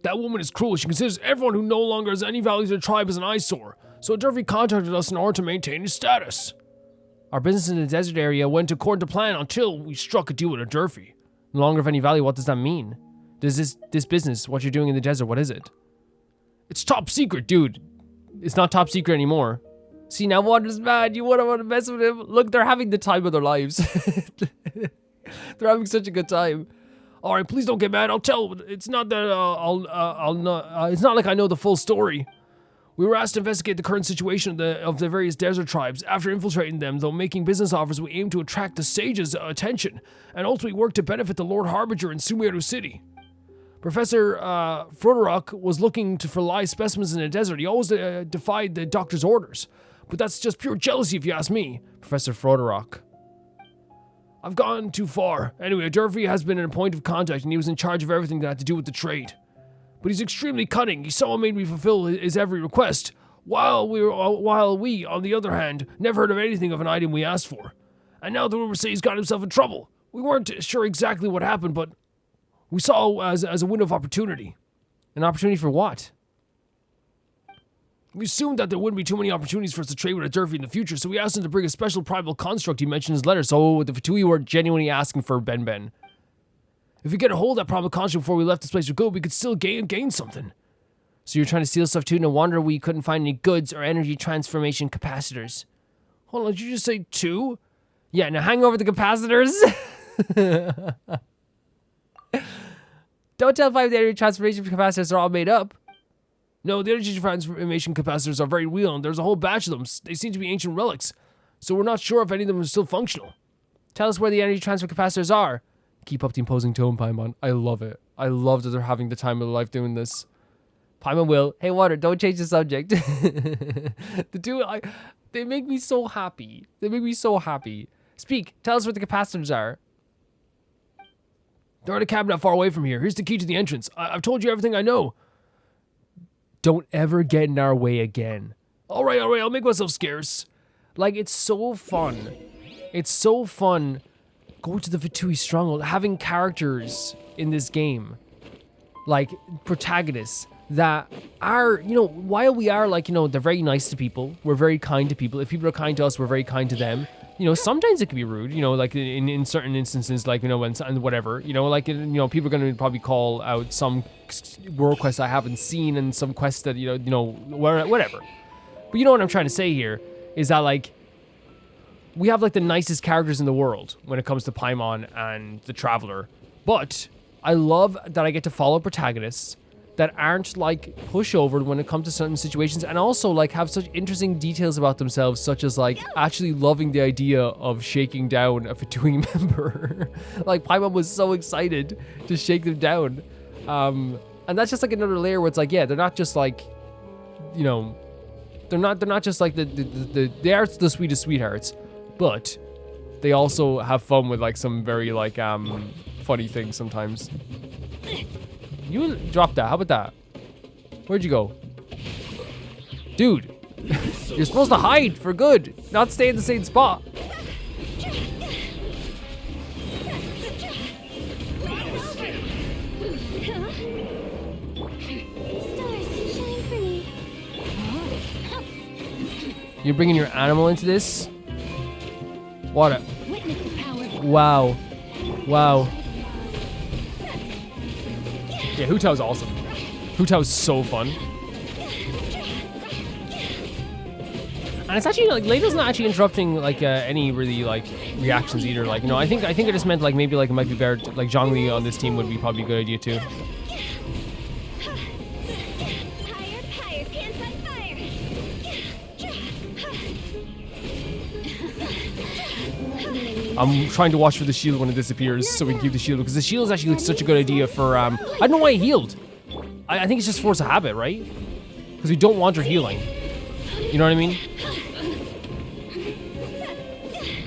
That woman is cruel. She considers everyone who no longer has any value to the tribe as an eyesore. So Durfee contacted us in order to maintain his status. Our business in the desert area went according to plan until we struck a deal with a Durfee. No longer of any value, what does that mean? Does this business, what you're doing in the desert, what is it? It's top secret, dude. It's not top secret anymore. See, now Wander's mad. You wouldn't want to mess with him. Look, they're having the time of their lives. They're having such a good time. All right, please don't get mad. I'll tell. It's not that it's not like I know the full story. We were asked to investigate the current situation of the various desert tribes. After infiltrating them, though making business offers, we aimed to attract the sage's attention and ultimately work to benefit the Lord Harbinger in Sumeru City. Professor Frodorok was looking for live specimens in the desert. He always defied the doctor's orders. But that's just pure jealousy if you ask me, Professor Frodorok. I've gone too far. Anyway, Durfee has been a point of contact and he was in charge of everything that had to do with the trade. But he's extremely cunning. He somehow made me fulfill his every request, while we, on the other hand, never heard of anything of an item we asked for. And now the rumors say he's got himself in trouble. We weren't sure exactly what happened, but we saw as a window of opportunity. An opportunity for what? We assumed that there wouldn't be too many opportunities for us to trade with a Durfee in the future, so we asked him to bring a special primal construct he mentioned in his letter, so the Fatui were genuinely asking for Benben. If we get a hold of that primal construct before we left this place for good, we could still gain something. So you're trying to steal stuff too? No wonder we couldn't find any goods or energy transformation capacitors. Hold on, did you just say 2? Yeah, now hang over the capacitors. Don't tell 5 the energy transformation capacitors are all made up. No, the energy transformation capacitors are very real, and there's a whole batch of them. They seem to be ancient relics, so we're not sure if any of them are still functional. Tell us where the energy transfer capacitors are. Keep up the imposing tone, Paimon. I love it. I love that they're having the time of their life doing this. Paimon will. Hey, Water, don't change the subject. They make me so happy. They make me so happy. Speak. Tell us where the capacitors are. They're in a cabinet far away from here. Here's the key to the entrance. I've told you everything I know. Don't ever get in our way again. All right, I'll make myself scarce. Like, it's so fun. It's so fun going to the Fatui stronghold, having characters in this game, like protagonists that are, you know, while we are like, you know, they're very nice to people, we're very kind to people. If people are kind to us, we're very kind to them. You know, sometimes it can be rude, you know, like in certain instances, like, you know, when whatever, you know, like, you know, people are going to probably call out some world quests I haven't seen and some quests that, you know, whatever. But you know what I'm trying to say here is that, like, we have, like, the nicest characters in the world when it comes to Paimon and the Traveler. But I love that I get to follow protagonists that aren't, like, pushover when it comes to certain situations, and also, like, have such interesting details about themselves, such as, like, actually loving the idea of shaking down a Fatui member. Like, Paimon was so excited to shake them down. And that's just, like, another layer where it's like, yeah, they're not just, like, you know, they're not just, like, they are the sweetest sweethearts, but they also have fun with, like, some very, like, funny things sometimes. You dropped that. How about that? Where'd you go? Dude, you're supposed to hide for good, not stay in the same spot. You're bringing your animal into this? What a... Wow. Wow. Yeah, Hu Tao's awesome. Hu Tao's so fun. And it's actually, like, Layla's not actually interrupting, like, any really, like, reactions either. Like, you know, I think I just meant, like, maybe, like, it might be better, like, Zhongli on this team would be probably a good idea, too. I'm trying to watch for the shield when it disappears so we can keep the shield, because the shield is actually, like, such a good idea for, I don't know why he healed. I think it's just force of habit, right? Because we don't want her healing. You know what I mean?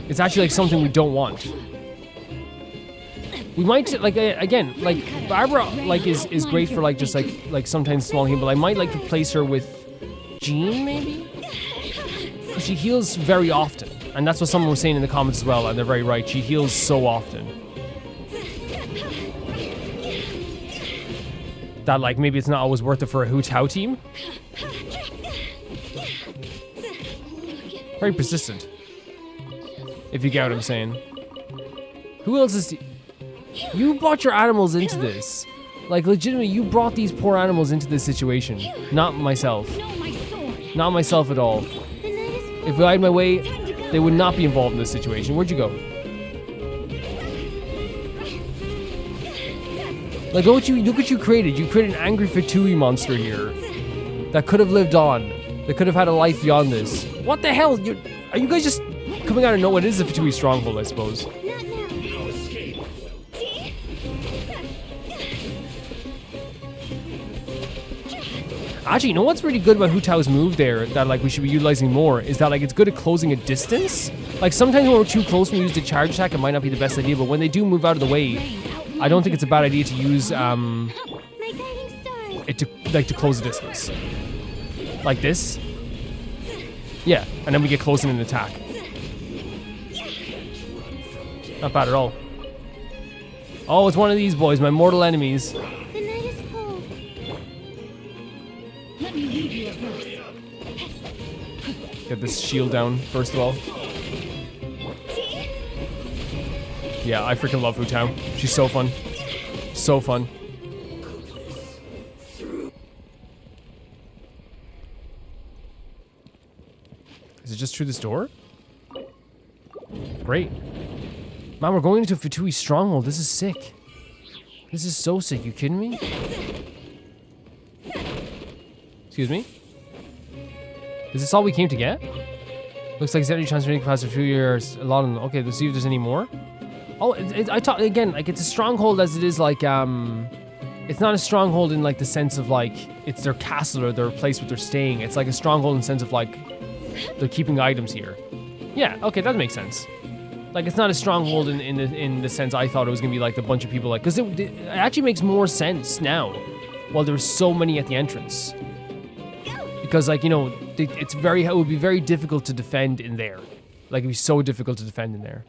It's actually, like, something we don't want. We might, like, again, like, Barbara, like, is great for, like, just, like sometimes small healing, but I might, like, replace her with Jean, maybe? Because she heals very often. And that's what someone was saying in the comments as well, and they're very right. She heals so often that, like, maybe it's not always worth it for a Hu Tao team. Very persistent, if you get what I'm saying. Who else is... You brought your animals into this. Like, legitimately, you brought these poor animals into this situation. Not myself. Not myself at all. If I had my way, they would not be involved in this situation. Where'd you go? Like, look what you created. You created an angry Fatui monster here that could have lived on. That could have had a life beyond this. What the hell? Are you guys just coming out of nowhere? It is a Fatui stronghold, I suppose. Actually, you know what's really good about Hu Tao's move there that, like, we should be utilizing more is that, like, it's good at closing a distance. Like, sometimes when we're too close when we use the charge attack, it might not be the best idea, but when they do move out of the way, I don't think it's a bad idea to use it to close the distance. Like this. Yeah, and then we get close in an attack. Not bad at all. Oh, it's one of these boys, my mortal enemies. Get this shield down, first of all. Yeah, I freaking love Hu Tao. She's so fun. So fun. Is it just through this door? Great. Man, we're going into a Fatui stronghold. This is sick. This is so sick. You kidding me? Excuse me? Is this all we came to get? Looks like it's energy transferring capacity for 2 years. A lot of them. Okay, let's see if there's any more. Oh, I thought again, like it's a stronghold as it is like it's not a stronghold in like the sense of like it's their castle or their place where they're staying. It's like a stronghold in the sense of like they're keeping items here. Yeah, okay, that makes sense. Like it's not a stronghold in the sense I thought it was gonna be like a bunch of people like because it actually makes more sense now. While there's so many at the entrance. Because like, you know, it would be very difficult to defend in there. Like it'd be so difficult to defend in there.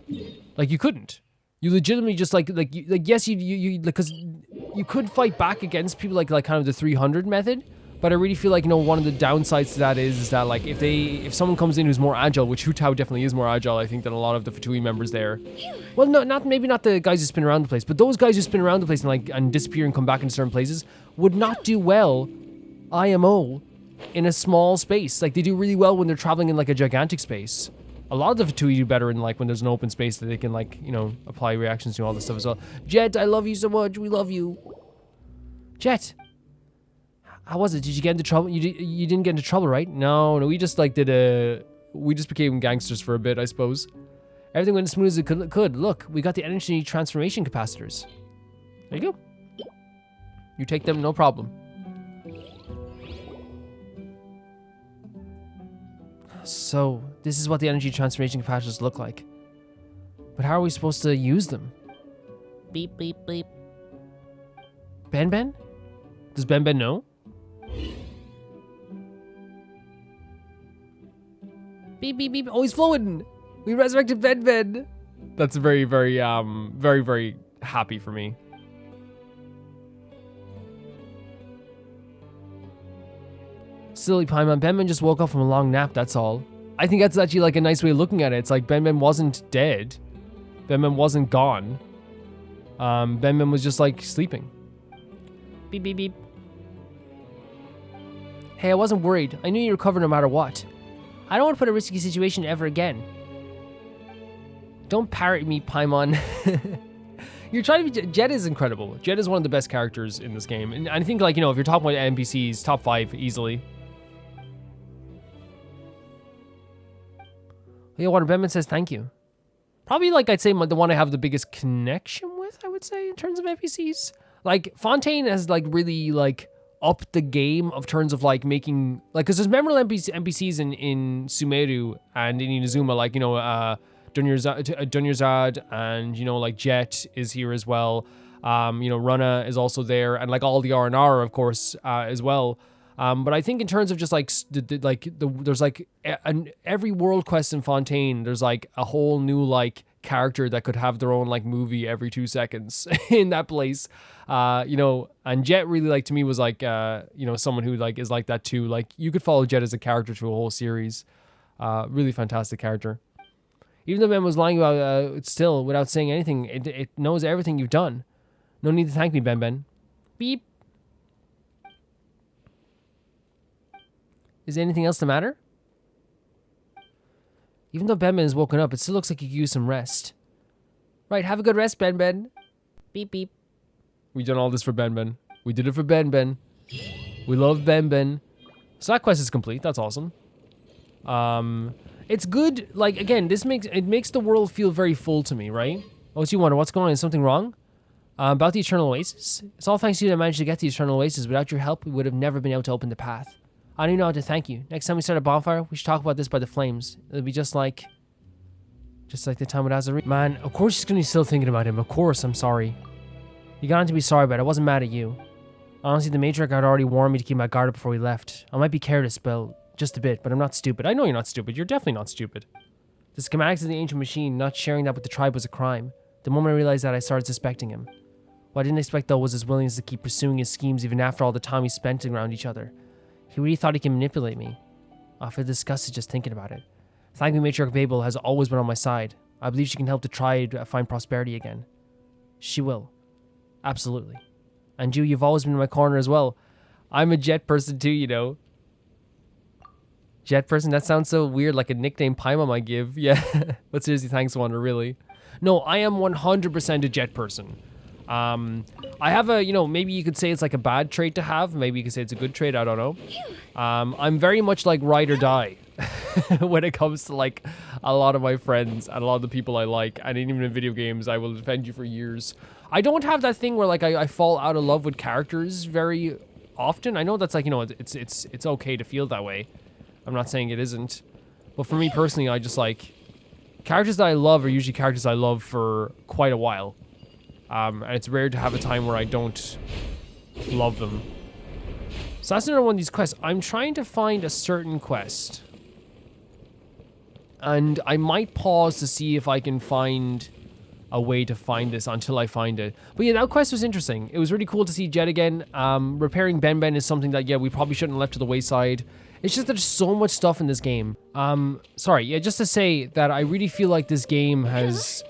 Like you couldn't. You legitimately just yes, you because you could fight back against people like kind of the 300 method, but I really feel like, you know, one of the downsides to that is that like if someone comes in who's more agile, which Hu Tao definitely is more agile, I think, than a lot of the Fatui members there. Well, no, maybe not the guys who spin around the place, but those guys who spin around the place and disappear and come back in certain places would not do well IMO in a small space. Like they do really well when they're traveling in like a gigantic space. A lot of the Fatui do better in like when there's an open space that they can like, you know, apply reactions to all this stuff as well. JEHT, I love you so much. We love you. JEHT, how was it? Did you get into trouble? You didn't get into trouble, right? No, we just like we just became gangsters for a bit, I suppose. Everything went as smooth as it could. Look, we got the energy transformation capacitors. There you go. You take them, no problem. So, this is what the energy transformation capacitors look like. But how are we supposed to use them? Beep, beep, beep. Benben? Does Benben know? Beep, beep, beep. Oh, he's flowing! We resurrected Benben! That's very, very, very, very happy for me. Silly Paimon, Benben just woke up from a long nap, that's all. I think that's actually like a nice way of looking at it. It's like Benben wasn't dead. Benben wasn't gone. Benben was just like sleeping. Beep, beep, beep. Hey, I wasn't worried. I knew you'd recover no matter what. I don't want to put a risky situation ever again. Don't parrot me, Paimon. You're trying to be... JEHT is incredible. JEHT is one of the best characters in this game. And I think, like, you know, if you're talking about NPCs, top 5 easily. Yeah, Water Benben says thank you. Probably, like, I'd say the one I have the biggest connection with, I would say, in terms of NPCs. Like, Fontaine has, like, really, like, upped the game of terms of, like, making... Like, because there's memorable NPCs in Sumeru and in Inazuma, like, you know, Dunyarzad and, you know, like, JEHT is here as well. You know, Runa is also there, and, like, all the R&R, of course, as well. But I think in terms of just like there's like every world quest in Fontaine, there's like a whole new like character that could have their own like movie every 2 seconds in that place. You know, and JEHT really like to me was like you know, someone who like is like that too. Like you could follow JEHT as a character through a whole series. Really fantastic character. Even though Ben was lying about it still without saying anything, it knows everything you've done. No need to thank me, Benben. Beep. Is anything else the matter? Even though Benben has woken up, it still looks like he could use some rest. Right, have a good rest, Benben. Beep, beep. We done all this for Benben. We did it for Benben. We love Benben. So that quest is complete. That's awesome. It's good. Like, again, this makes the world feel very full to me, right? Oh, so you wonder what's going on? Is something wrong? About the Eternal Oasis? It's all thanks to you that I managed to get the Eternal Oasis. Without your help, we would have never been able to open the path. I don't even know how to thank you. Next time we start a bonfire, we should talk about this by the flames. It'll be just like the time with Azari. Man, of course she's gonna be still thinking about him. Of course, I'm sorry. You got on to be sorry about it. I wasn't mad at you. Honestly, the matriarch had already warned me to keep my guard up before we left. I might be careless, but just a bit, but I'm not stupid. I know you're not stupid. You're definitely not stupid. The schematics of the ancient machine, not sharing that with the tribe was a crime. The moment I realized that, I started suspecting him. What I didn't expect, though, was his willingness to keep pursuing his schemes even after all the time we spent around each other. He really thought he could manipulate me. I feel disgusted just thinking about it. Thank me, Matriarch Babel has always been on my side. I believe she can help the tribe find prosperity again. She will. Absolutely. And you've always been in my corner as well. I'm a JEHT person too, you know. JEHT person? That sounds so weird, like a nickname Paimon might give. Yeah. But seriously, thanks, Wanda, really. No, I am 100% a JEHT person. I have a, you know, maybe you could say it's like a bad trait to have. Maybe you could say it's a good trait. I don't know. I'm very much like ride or die when it comes to like a lot of my friends and a lot of the people I like. And even in video games, I will defend you for years. I don't have that thing where like I fall out of love with characters very often. I know that's like, you know, it's okay to feel that way. I'm not saying it isn't. But for me personally, I just like characters that I love are usually characters I love for quite a while. And it's rare to have a time where I don't love them. So that's another one of these quests. I'm trying to find a certain quest. And I might pause to see if I can find a way to find this until I find it. But yeah, that quest was interesting. It was really cool to see JEHT again. Repairing Benben is something that, yeah, we probably shouldn't have left to the wayside. It's just there's so much stuff in this game. Sorry, yeah, just to say that I really feel like this game has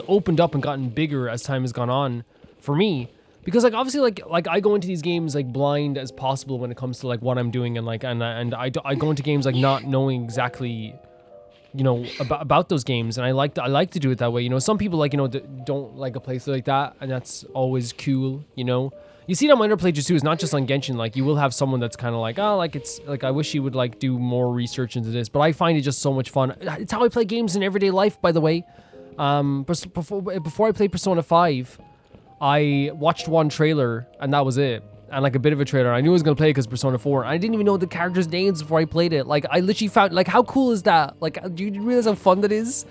opened up and gotten bigger as time has gone on for me. Because like obviously like I go into these games like blind as possible when it comes to like what I'm doing, and like and I go into games like not knowing exactly, you know, about those games, and I like to do it that way. You know, some people like, you know, don't like a playthrough like that, and that's always cool, you know. You see that on my other playthroughs too. It's not just on Genshin. Like you will have someone that's kind of like, oh, like it's like I wish you would like do more research into this. But I find it just so much fun. It's how I play games in everyday life, by the way. Before I played Persona 5, I watched one trailer and that was it. And like a bit of a trailer. I knew I was gonna play it because Persona 4. I didn't even know the characters' names before I played it. Like I literally found, like, how cool is that? Like, do you realize how fun that is?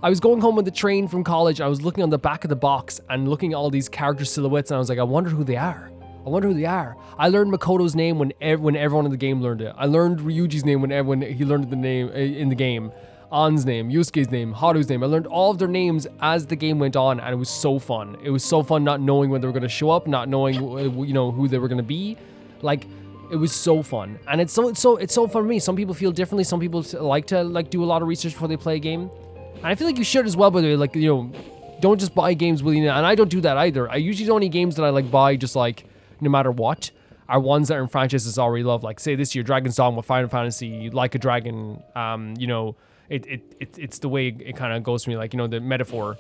I was going home on the train from college. I was looking on the back of the box and looking at all these character silhouettes, and I was like, I wonder who they are. I wonder who they are. I learned Makoto's name when everyone in the game learned it. I learned Ryuji's name when he learned the name in the game. Ann's name, Yusuke's name, Haru's name. I learned all of their names as the game went on, and it was so fun. It was so fun not knowing when they were going to show up, not knowing, you know, who they were going to be. Like, it was so fun. And it's so fun for me. Some people feel differently. Some people like to like do a lot of research before they play a game. And I feel like you should as well, by the way. Like, you know, don't just buy games willy-nilly. And I don't do that either. I usually don't any games that I like buy just like no matter what are ones that are in franchises I already love. Like say this year, Dragon's Dogma, Final Fantasy, Like a Dragon. You know, it's the way it kind of goes for me. Like, you know, the metaphor.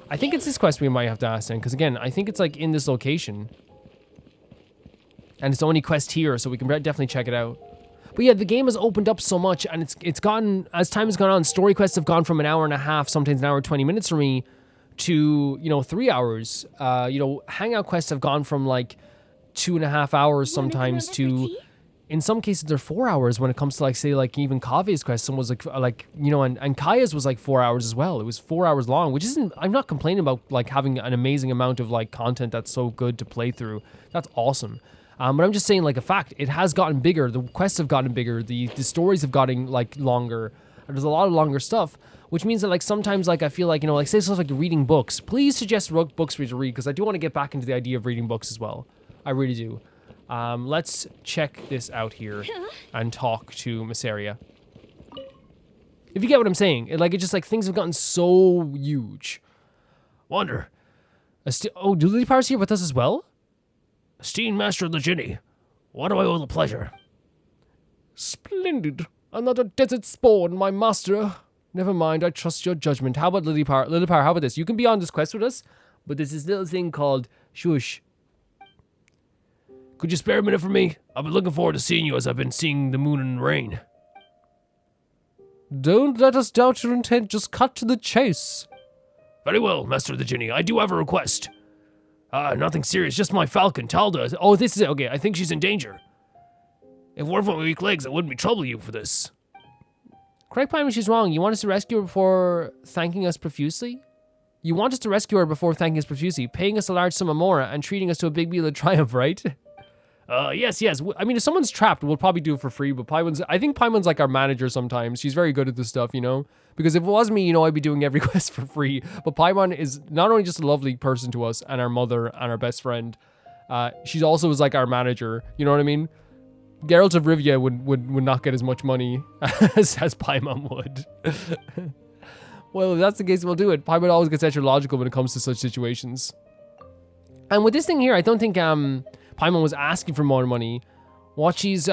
I think it's this quest we might have to ask then, because again, I think it's like in this location. And it's the only quest here, so we can definitely check it out. But yeah, the game has opened up so much, and it's gotten, as time has gone on, story quests have gone from an hour and a half, sometimes an hour and 20 minutes for me, to, you know, 3 hours. You know, hangout quests have gone from like 2.5 hours sometimes to, in some cases, they're 4 hours when it comes to like, say, like even Kave's quest. Some was like, you know, and Kaya's was like 4 hours as well. It was 4 hours long, which isn't, I'm not complaining about like having an amazing amount of like content that's so good to play through. That's awesome. But I'm just saying, like, a fact, it has gotten bigger. The quests have gotten bigger. The stories have gotten, like, longer. There's a lot of longer stuff, which means that, like, sometimes, like, I feel like, you know, like, say stuff like reading books. Please suggest books for you to read, because I do want to get back into the idea of reading books as well. I really do. Let's check this out here and talk to Missaria. If you get what I'm saying. It just, like, things have gotten so huge. Wonder. Oh, do Lily Power's here with us as well? Esteemed Master of the Jinni, what do I owe the pleasure? Splendid. Another desert spawn, my master. Never mind, I trust your judgment. How about Lily Power? Lily Power, how about this? You can be on this quest with us, but there's this little thing called Shush. Could you spare a minute for me? I've been looking forward to seeing you as I've been seeing the moon and rain. Don't let us doubt your intent, just cut to the chase. Very well, Master of the Jinni, I do have a request. Nothing serious, just my falcon, Tadhla. Oh, this is it. Okay, I think she's in danger. If it weren't for my weak legs, I wouldn't be troubling you for this. Correct Paimon, she's wrong. You want us to rescue her before thanking us profusely? You want us to rescue her before thanking us profusely, paying us a large sum of more, and treating us to a big meal of triumph, right? Yes. I mean, if someone's trapped, we'll probably do it for free, but I think Paimon's like our manager sometimes. She's very good at this stuff, you know? Because if it was me, you know, I'd be doing every quest for free. But Paimon is not only just a lovely person to us and our mother and our best friend, she also is like our manager, you know what I mean? Geralt of Rivia would not get as much money as Paimon would. Well, if that's the case, we'll do it. Paimon always gets extra logical when it comes to such situations. And with this thing here, I don't think Paimon was asking for more money. What she's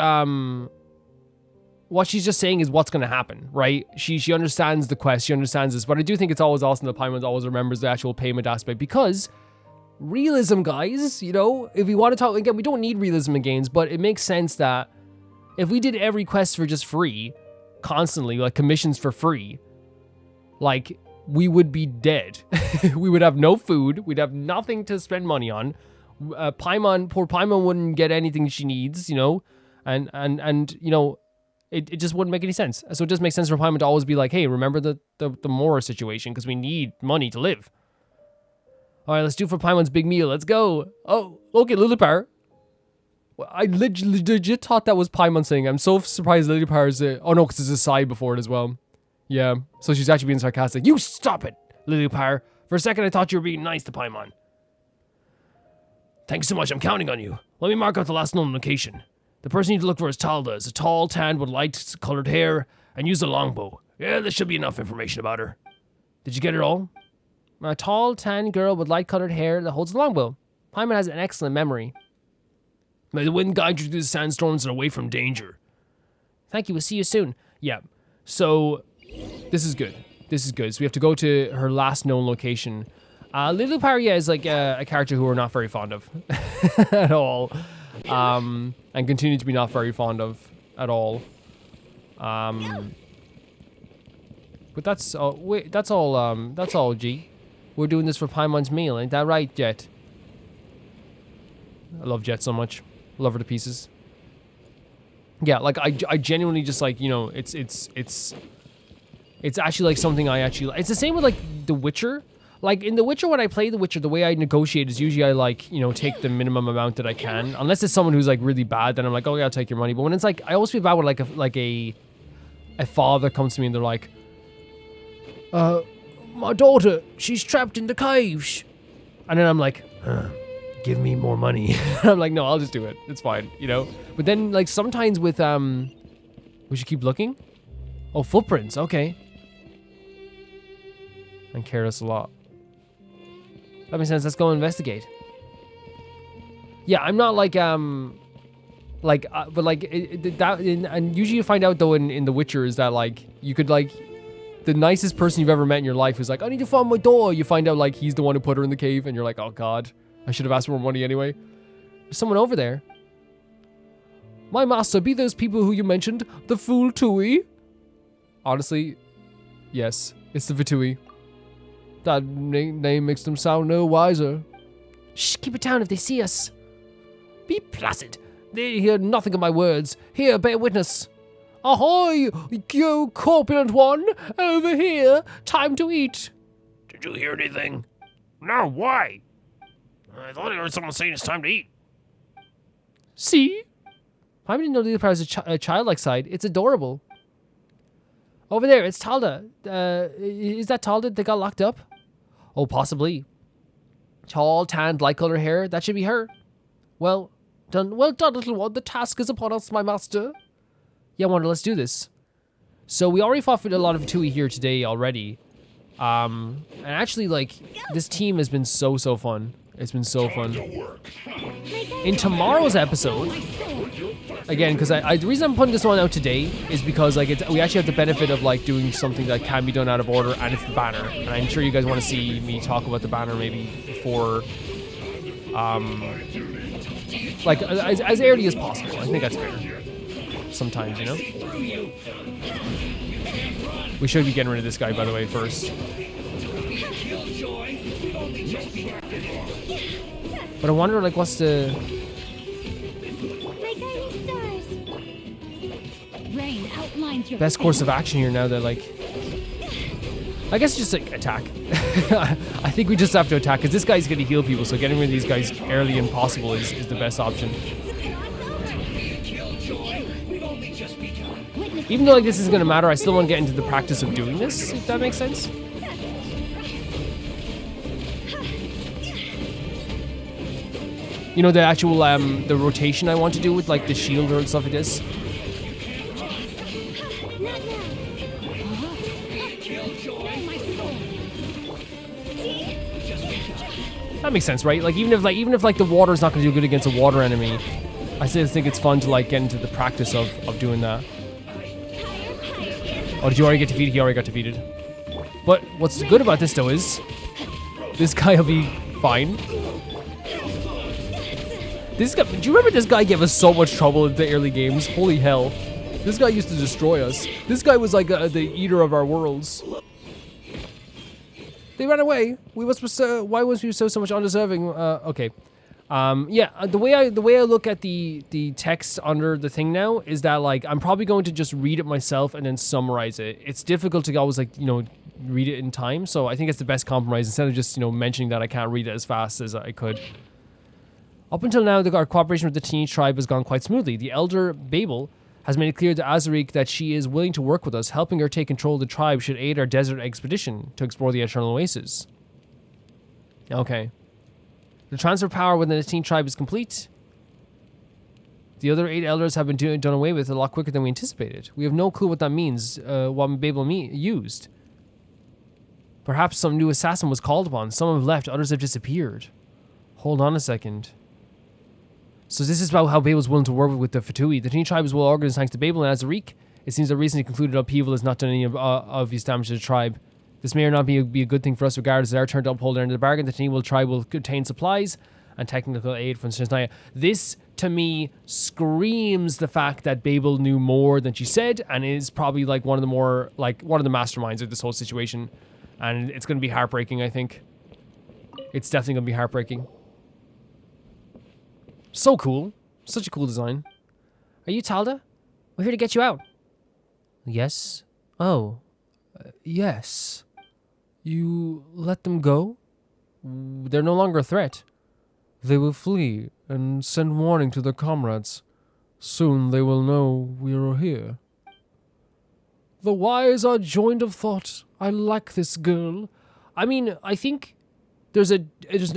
just saying is what's going to happen, right? She understands the quest, she understands this, but I do think it's always awesome that Paimon always remembers the actual payment aspect, because realism, guys. You know, if we want to talk, again, we don't need realism in games, but it makes sense that if we did every quest for just free, constantly, like commissions for free, like, we would be dead. We would have no food. We'd have nothing to spend money on. Poor Paimon wouldn't get anything she needs, you know, and you know, it just wouldn't make any sense. So it does make sense for Paimon to always be like, hey, remember the Mora situation, because we need money to live. All right, let's do for Paimon's big meal. Let's go. Oh, okay, Lillipar. I legit thought that was Paimon saying. I'm so surprised Lillipar is oh no, because it's a sigh before it as well. Yeah, so she's actually being sarcastic. You stop it, Lillipar. For a second, I thought you were being nice to Paimon. Thanks so much, I'm counting on you. Let me mark out the last known location. The person you need to look for is Tadhla. Is a tall, tanned with light-colored hair and use a longbow. Yeah, there should be enough information about her. Did you get it all? A tall, tan girl with light-colored hair that holds a longbow. Paimon has an excellent memory. May the wind guide you through the sandstorms and away from danger. Thank you, we'll see you soon. Yeah, so this is good. This is good. So we have to go to her last known location. Lillipar, yeah, is like a character who we're not very fond of at all. And continue to be not very fond of at all. But that's wait, that's all, G. We're doing this for Paimon's meal, ain't that right, JEHT? I love JEHT so much. Love her to pieces. Yeah, like I genuinely just like, you know, it's actually like something I actually, it's the same with like The Witcher. Like in The Witcher, when I play The Witcher, the way I negotiate is usually I like, you know, take the minimum amount that I can. Unless it's someone who's like really bad, then I'm like, oh yeah, I'll take your money. But when it's like, I always feel bad when like a father comes to me and they're like, my daughter, she's trapped in the caves. And then I'm like, give me more money. I'm like, no, I'll just do it. It's fine, you know? But then like sometimes with, we should keep looking. Oh, footprints, okay. And care us a lot. That makes sense, let's go investigate. Yeah, I'm not like, but like, and usually you find out though in The Witcher is that like, you could like, the nicest person you've ever met in your life who's like, I need to find my daughter. You find out like he's the one who put her in the cave and you're like, oh God, I should have asked for more money anyway. There's someone over there. My master, be those people who you mentioned, the Fatui? Honestly, yes, it's the Fatui. That name makes them sound no wiser. Shh, keep it down if they see us. Be placid. They hear nothing of my words. Here, bear witness. Ahoy, you corpulent one! Over here! Time to eat! Did you hear anything? No, why? I thought I heard someone saying it's time to eat. See? I didn't know the other has a childlike side. It's adorable. Over there, it's Tadhla. Is that Tadhla that got locked up? Oh, possibly. Tall, tanned, light-colored hair. That should be her. Well done, little one. The task is upon us, my master. Yeah, Wanda, let's do this. So we already fought with a lot of Fatui here today already. And actually, like, this team has been so fun. It's been so fun. In tomorrow's episode, again, because the reason I'm putting this one out today is because like we actually have the benefit of like doing something that can be done out of order, and it's the banner. And I'm sure you guys want to see me talk about the banner maybe before, like as early as possible. I think that's fair. Sometimes, you know. We should be getting rid of this guy, by the way, first. But I wonder, like, what's the... best course of action here now that, like... I guess just, like, attack. I think we just have to attack, because this guy's going to heal people, so getting rid of these guys early and possible is the best option. Even though, like, this isn't going to matter, I still want to get into the practice of doing this, if that makes sense. You know, the actual, the rotation I want to do with, like, the shield or stuff like this. That makes sense, right? Like, even if the water is not going to do good against a water enemy, I still think it's fun to, like, get into the practice of doing that. Oh, did you already get defeated? He already got defeated. But what's good about this, though, is this guy will be fine. This guy, do you remember this guy gave us so much trouble in the early games? Holy hell. This guy used to destroy us. This guy was like the eater of our worlds. They ran away. We must why was we so much undeserving? Okay. Yeah, the way I look at the text under the thing now is that like I'm probably going to just read it myself and then summarize it. It's difficult to always like, you know, read it in time, so I think it's the best compromise instead of just, you know, mentioning that I can't read it as fast as I could. Up until now, our cooperation with the teenage tribe has gone quite smoothly. The elder Babel has made it clear to Azarik that she is willing to work with us. Helping her take control of the tribe should aid our desert expedition to explore the Eternal Oasis. Okay. The transfer power within the teen tribe is complete. The other 8 elders have been done away with a lot quicker than we anticipated. We have no clue what that means, what Babel used. Perhaps some new assassin was called upon. Some have left, others have disappeared. Hold on a second. So this is about how Babel was willing to work with the Fatui. The teen tribe is well organized thanks to Babel and Azarik. It seems that recently concluded upheaval has not done any obvious damage to the tribe. This may or not be a good thing for us, regardless of our turn to uphold their end of the bargain. The teen tribe will contain supplies and technical aid from Snaya. This, to me, screams the fact that Babel knew more than she said, and is probably like one of the masterminds of this whole situation. And it's going to be heartbreaking, I think. It's definitely going to be heartbreaking. So cool. Such a cool design. Are you Tadhla? We're here to get you out. Yes? Oh. Yes. You let them go? They're no longer a threat. They will flee and send warning to their comrades. Soon they will know we are here. The wise are joined of thought. I like this girl. I mean, I think there's an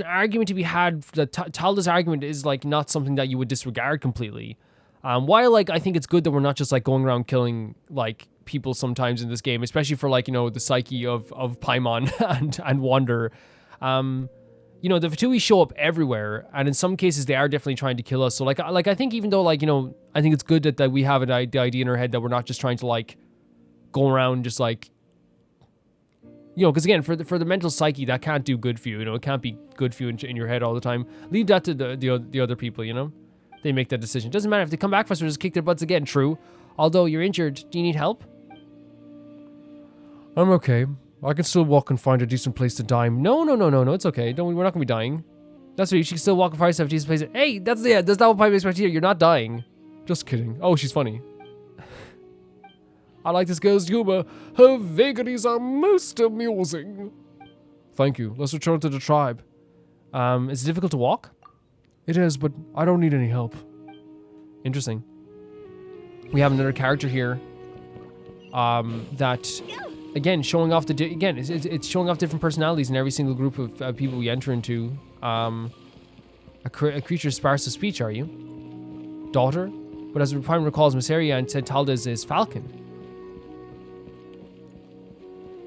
argument to be had that Tadhla's argument is like not something that you would disregard completely. While like I think it's good that we're not just like going around killing like people sometimes in this game, especially for like, you know, the psyche of Paimon and Wander. You know, the Fatui show up everywhere, and in some cases they are definitely trying to kill us. So like I think even though like, you know, I think it's good that we have the idea in our head that we're not just trying to like go around just like, you know, because again, for the mental psyche, that can't do good for you. You know, it can't be good for you in your head all the time. Leave that to the other people, you know? They make that decision. Doesn't matter if they come back for us or just kick their butts again, true. Although you're injured, do you need help? I'm okay. I can still walk and find a decent place to die. No, it's okay. We're not gonna be dying. That's right, she can still walk and find a decent place. Hey, that's not what Pipe expects here. You're not dying. Just kidding. Oh, she's funny. I like this girl's humor. Her vagaries are most amusing. Thank you. Let's return to the tribe. Is it difficult to walk? It is, but I don't need any help. Interesting. We have another character here. That, again, showing off it's showing off different personalities in every single group of people we enter into. A creature sparse of speech, are you? Daughter? But as Prime recalls, Miseria and said Tadhla is falcon.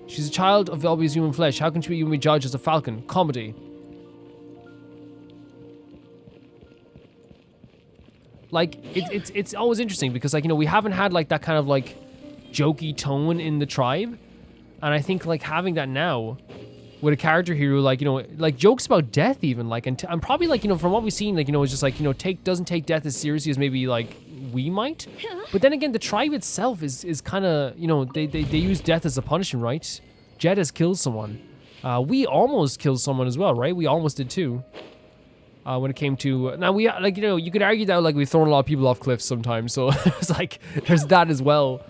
She's a child of obvious human flesh. How can she even be judged as a falcon? Comedy. Like, it's always interesting because, like, you know, we haven't had, like, that kind of, like, jokey tone in the tribe. And I think, like, having that now with a character here who, like, you know, like, jokes about death even, like, and I'm probably, like, you know, from what we've seen, like, you know, it's just, like, you know, doesn't take death as seriously as maybe, like, we might. But then again, the tribe itself is kind of, you know, they use death as a punishment, right? JEHT has killed someone. We almost killed someone as well, right? We almost did too. When it came to, now we, like, you know, you could argue that, like, we've thrown a lot of people off cliffs sometimes, so it's like, there's that as well.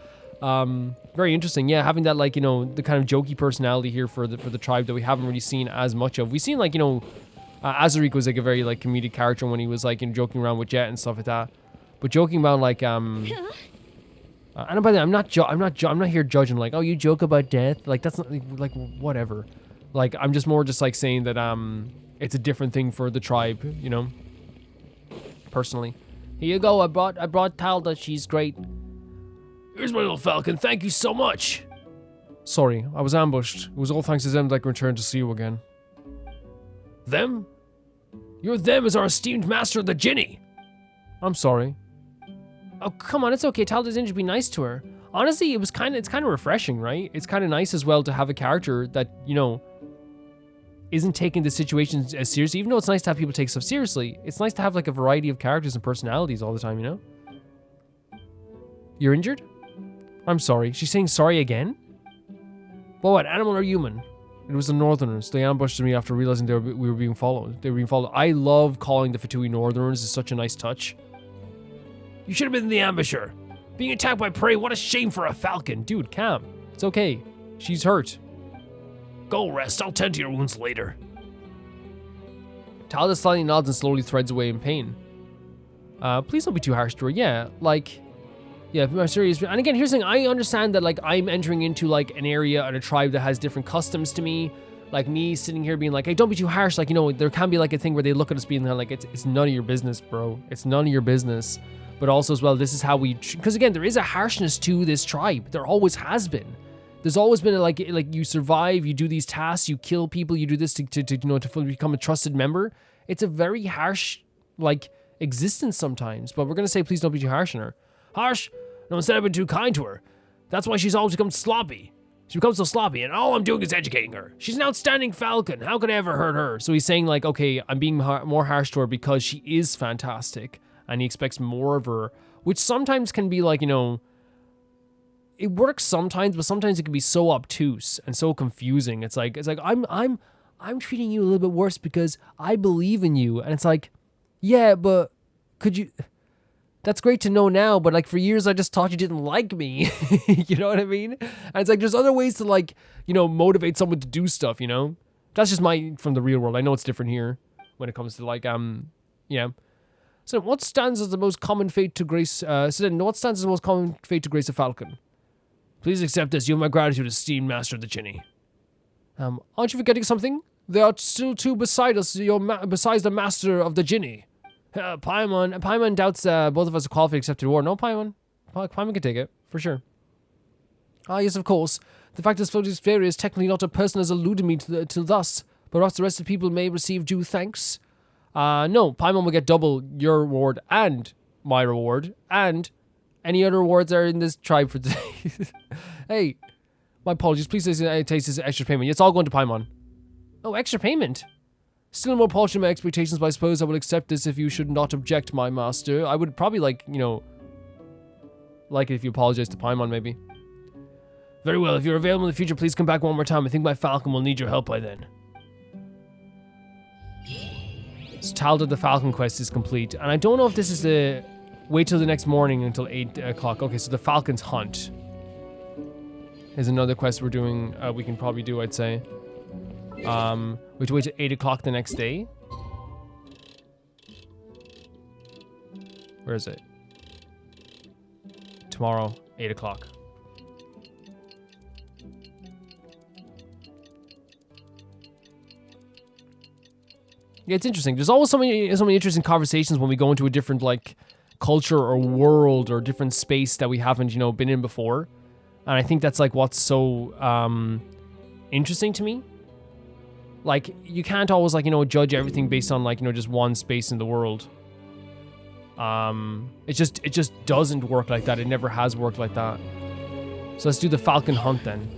Very interesting, yeah, having that, like, you know, the kind of jokey personality here for the tribe that we haven't really seen as much of. We've seen, like, you know, Azarik was, like, a very, like, comedic character when he was, like, you know, joking around with JEHT and stuff like that. But joking about, like, and by the way, I'm not here judging, like, oh, you joke about death, like, that's not, like, whatever. Like, I'm just more just, like, saying that, it's a different thing for the tribe, you know, personally. Here you go, I brought Tadhla, she's great. Here's my little falcon, thank you so much. Sorry, I was ambushed. It was all thanks to them that I returned to see you again. Them? Your them is our esteemed master of the Jinni. I'm sorry. Oh, come on, it's okay, Tadhla's injured, be nice to her. Honestly, it's kind of refreshing, right? It's kind of nice as well to have a character that, you know, isn't taking the situation as seriously. Even though it's nice to have people take stuff seriously, it's nice to have like a variety of characters and personalities all the time, you know? You're injured? I'm sorry. She's saying sorry again? Well, what, animal or human? It was the Northerners. They ambushed me after realizing we were being followed. They were being followed. I love calling the Fatui Northerners. It's such a nice touch. You should have been the ambusher. Being attacked by prey, what a shame for a falcon. Dude, calm. It's okay. She's hurt. Go rest, I'll tend to your wounds later. Tadhla slightly nods and slowly threads away in pain. Please don't be too harsh to her. Yeah, like... Yeah, I'm serious. And again, here's the thing. I understand that, like, I'm entering into, like, an area and a tribe that has different customs to me. Like, me sitting here being like, hey, don't be too harsh. Like, you know, there can be, like, a thing where they look at us being like, it's none of your business, bro. It's none of your business. But also, as well, this is how we... Because, again, there is a harshness to this tribe. There always has been. There's always been, like you survive, you do these tasks, you kill people, you do this to you know, to fully become a trusted member. It's a very harsh, like, existence sometimes. But we're going to say, please don't be too harsh on her. Harsh? No, instead I've been too kind to her. That's why she's always become sloppy. She becomes so sloppy, and all I'm doing is educating her. She's an outstanding falcon. How could I ever hurt her? So he's saying, like, okay, I'm being more harsh to her because she is fantastic, and he expects more of her, which sometimes can be, like, you know, it works sometimes, but sometimes it can be so obtuse and so confusing. It's like I'm treating you a little bit worse because I believe in you, and it's like, yeah, but could you? That's great to know now, but like for years I just thought you didn't like me. You know what I mean? And it's like there's other ways to, like, you know, motivate someone to do stuff, you know? That's just from the real world. I know it's different here when it comes to, like, yeah. So what stands as the most common fate to grace what stands as the most common fate to grace a falcon? Please accept this. You have my gratitude, esteemed master of the Jinni. Aren't you forgetting something? There are still two beside us, besides the master of the Jinni. Paimon doubts both of us are qualified to accept the reward. No, Paimon can take it, for sure. Ah, yes, of course. The fact that Floaty's fairy is technically not a person has eluded me till thus, but perhaps the rest of the people may receive due thanks. No, Paimon will get double your reward and my reward, and any other rewards that are in this tribe for today. Hey, my apologies. Please take this extra payment. It's all going to Paimon. Oh, extra payment? Still more polished than my expectations, but I suppose I will accept this if you should not object, my master. I would probably, like, you know, like it if you apologize to Paimon, maybe. Very well. If you're available in the future, please come back one more time. I think my falcon will need your help by then. So Tadhla the Falcon quest is complete. And I don't know if this is the... Wait till the next morning until 8 o'clock. Okay, so the Falcon's Hunt is another quest we're doing. We can probably do, I'd say. We have to wait till 8 o'clock the next day. Where is it? Tomorrow, 8 o'clock. Yeah, it's interesting. There's always so many interesting conversations when we go into a different, like, culture or world or different space that we haven't, you know, been in before. And I think that's, like, what's so interesting to me. Like, you can't always, like, you know, judge everything based on, like, you know, just one space in the world. It just doesn't work like that. It never has worked like that. So let's do the Falcon Hunt then.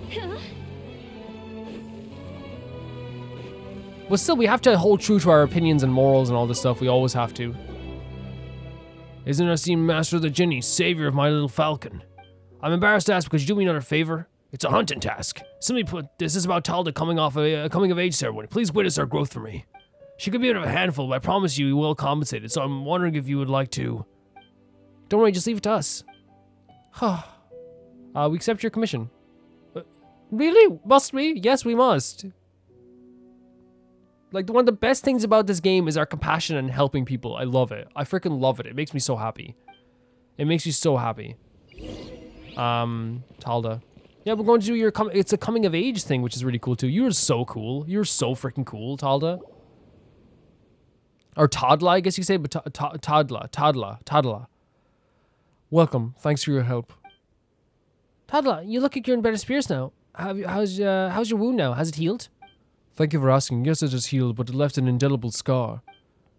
But still, we have to hold true to our opinions and morals and all this stuff. We always have to. Isn't our esteemed master of the Jinni, savior of my little falcon? I'm embarrassed to ask, because you do me another favor? It's a hunting task. Simply put, this is about Tadhla coming off a coming-of-age ceremony. Please witness our growth for me. She could be a bit of a handful, but I promise you, will compensate it, so I'm wondering if you would like to... Don't worry, just leave it to us. We accept your commission. Really? Must we? Yes, we must. Like, one of the best things about this game is our compassion and helping people. I love it. I freaking love it. It makes me so happy. It makes me so happy. Tadhla. Yeah, we're going to do your... It's a coming-of-age thing, which is really cool, too. You're so cool. You're so freaking cool, Tadhla. Or Tadhla, I guess you say, but Tadhla. Welcome. Thanks for your help. Tadhla, you look like you're in better spirits now. How's your wound now? Has it healed? Thank you for asking. Yes, it has healed, but it left an indelible scar.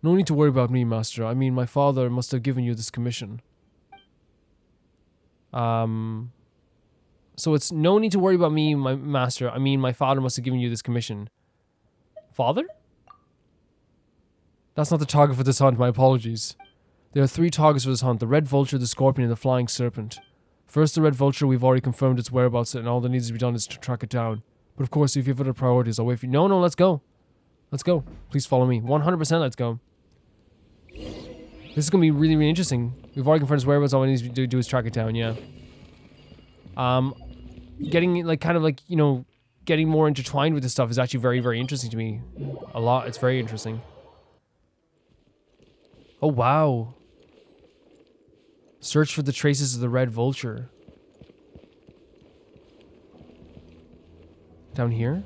No need to worry about me, master. I mean, my father must have given you this commission. So it's no need to worry about me, my master. I mean, my father must have given you this commission. Father? That's not the target for this hunt, my apologies. There are 3 targets for this hunt, the red vulture, the scorpion, and the flying serpent. First, the red vulture, we've already confirmed its whereabouts, and all that needs to be done is to track it down. But of course, if you have other priorities, I'll wait for you. No, let's go. Let's go. Please follow me. 100% let's go. This is going to be really, really interesting. We've already confirmed its whereabouts, all we need to do is track it down, yeah. Getting, like, kind of like, you know, getting more intertwined with this stuff is actually very, very interesting to me. A lot. It's very interesting. Oh, wow. Search for the traces of the red vulture. Down here?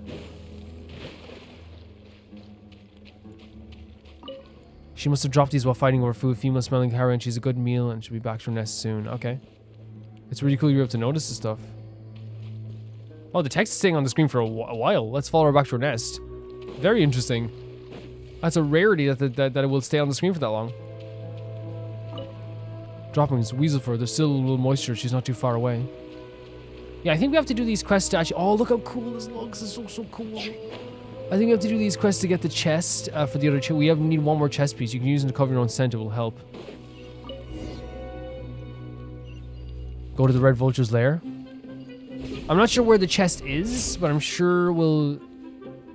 She must have dropped these while fighting over food. Female smelling carrion. She's a good meal and she'll be back to her nest soon. Okay. It's really cool you're able to notice this stuff. Oh, the text is staying on the screen for a while. Let's follow her back to her nest. Very interesting. That's a rarity that it will stay on the screen for that long. Droppings, weasel fur. There's still a little moisture. She's not too far away. Yeah, I think we have to do these quests to actually... Oh, look how cool this looks. It's so cool. I think we have to do these quests to get the chest for the other... We need one more chest piece. You can use it to cover your own scent. It will help. Go to the red vulture's lair. I'm not sure where the chest is, but I'm sure we'll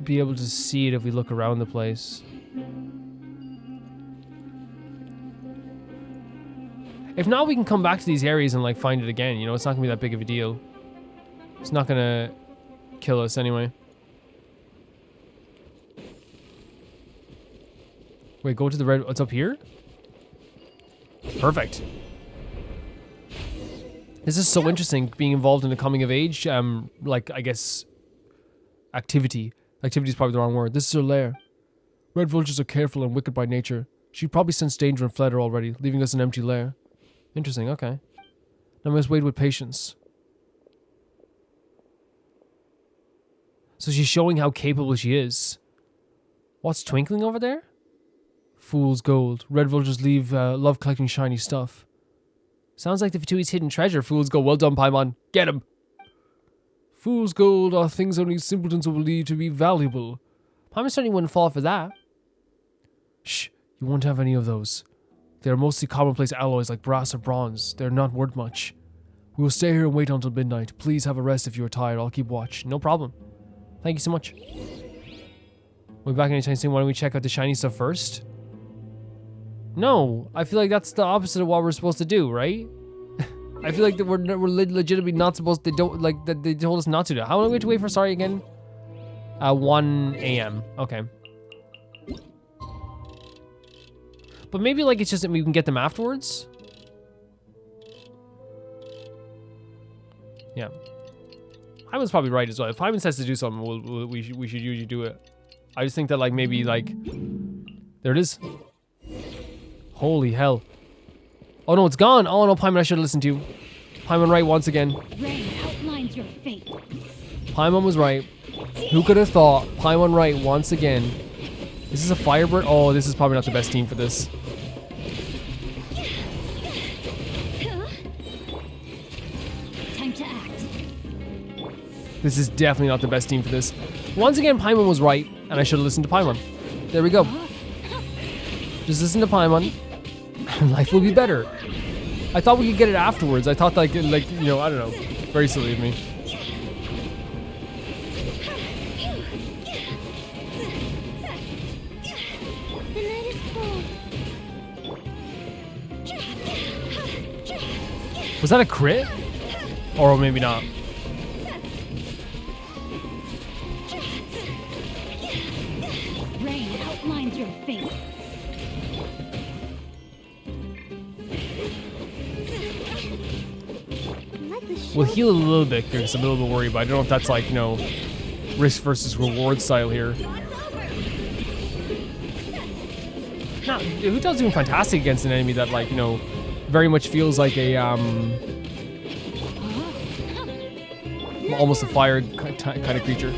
be able to see it if we look around the place. If not, we can come back to these areas and like find it again. You know, it's not gonna be that big of a deal. It's not gonna kill us anyway. Wait, go to the red... What's up here? Perfect. This is so interesting, being involved in a coming of age, like, I guess, activity. Activity is probably the wrong word. This is her lair. Red vultures are careful and wicked by nature. She probably sensed danger and fled her already, leaving us an empty lair. Interesting, okay. Now we must wait with patience. So she's showing how capable she is. What's twinkling over there? Fool's gold. Red vultures love collecting shiny stuff. Sounds like the Fatui's hidden treasure. Fool's gold. Well done, Paimon. Get him. Fool's gold are things only simpletons will believe to be valuable. Paimon certainly wouldn't fall for that. Shh. You won't have any of those. They are mostly commonplace alloys like brass or bronze. They're not worth much. We will stay here and wait until midnight. Please have a rest if you are tired. I'll keep watch. No problem. Thank you so much. We'll be back anytime soon. Why don't we check out the shiny stuff first? No, I feel like that's the opposite of what we're supposed to do, right? I feel like that we're legitimately not supposed to, that they told us not to do. How long do we have to wait for, sorry, again? 1 a.m. Okay. But maybe, like, it's just that we can get them afterwards? Yeah. Hyman's probably right as well. If Hyman says to do something, we should usually do it. I just think that, like, maybe, like... There it is. Holy hell. Oh no, it's gone. Oh no, Paimon, I should have listened to you. Paimon right once again. Rain outlines your fate. Paimon was right. Who could have thought? Paimon right once again. Is this a Firebird? Oh, this is probably not the best team for this. Time to act. This is definitely not the best team for this. Once again, Paimon was right, and I should have listened to Paimon. There we go. Just listen to Paimon, and life will be better. I thought we could get it afterwards. I thought, like you know, I don't know. Very silly of me. The night is cold. Was that a crit? Or maybe not. Rain outlines your fate. We'll heal a little bit because I'm a little bit worried, but I don't know if that's like, you know, risk versus reward style here. No, Hu-Tao's doing fantastic against an enemy that, like, you know, very much feels like a, almost a fire kind of creature.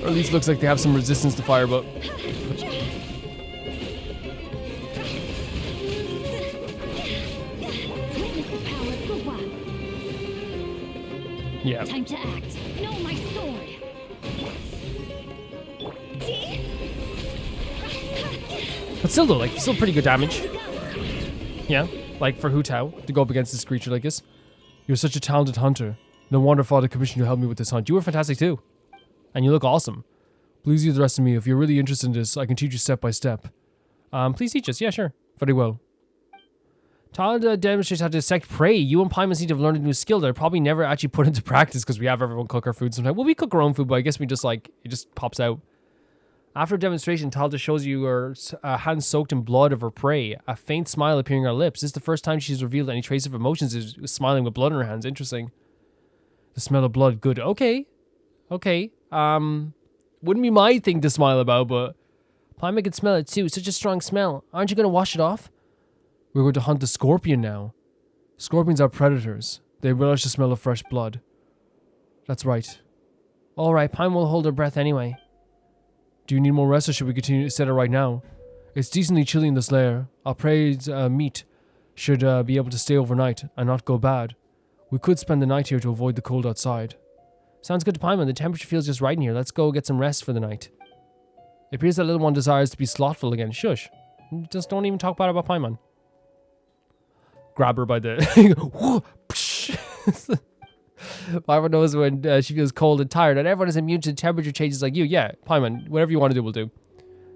Or at least looks like they have some resistance to fire, but... Yeah. Time to act. No, my sword. But still though, like, still pretty good damage. Yeah, like for Hu Tao to go up against this creature like this. You're such a talented hunter. No wonder Father commissioned you to help me with this hunt. You were fantastic too. And you look awesome. Please leave the rest of me. If you're really interested in this, I can teach you step by step. Please teach us. Yeah, sure. Very well. Tadhla demonstrates how to dissect prey. You and Paimon seem to have learned a new skill that I probably never actually put into practice because we have everyone cook our food sometimes. Well, we cook our own food, but I guess we just like, it just pops out. After a demonstration, Tadhla shows you her hands soaked in blood of her prey, a faint smile appearing on her lips. This is the first time she's revealed any trace of emotions, is smiling with blood in her hands. Interesting. The smell of blood, good. Okay. Okay. Wouldn't be my thing to smile about, but Paimon can smell it too. Such a strong smell. Aren't you going to wash it off? We're going to hunt the scorpion now. Scorpions are predators. They relish the smell of fresh blood. That's right. Alright, Paimon will hold her breath anyway. Do you need more rest or should we continue to set it right now? It's decently chilly in this lair. Our prey's meat should be able to stay overnight and not go bad. We could spend the night here to avoid the cold outside. Sounds good to Paimon. The temperature feels just right in here. Let's go get some rest for the night. It appears that little one desires to be slothful again. Shush. Just don't even talk bad about Paimon. Grab her by the... Paimon knows when she feels cold and tired, and everyone is immune to temperature changes like you. Yeah, Paimon, whatever you want to do, we'll do.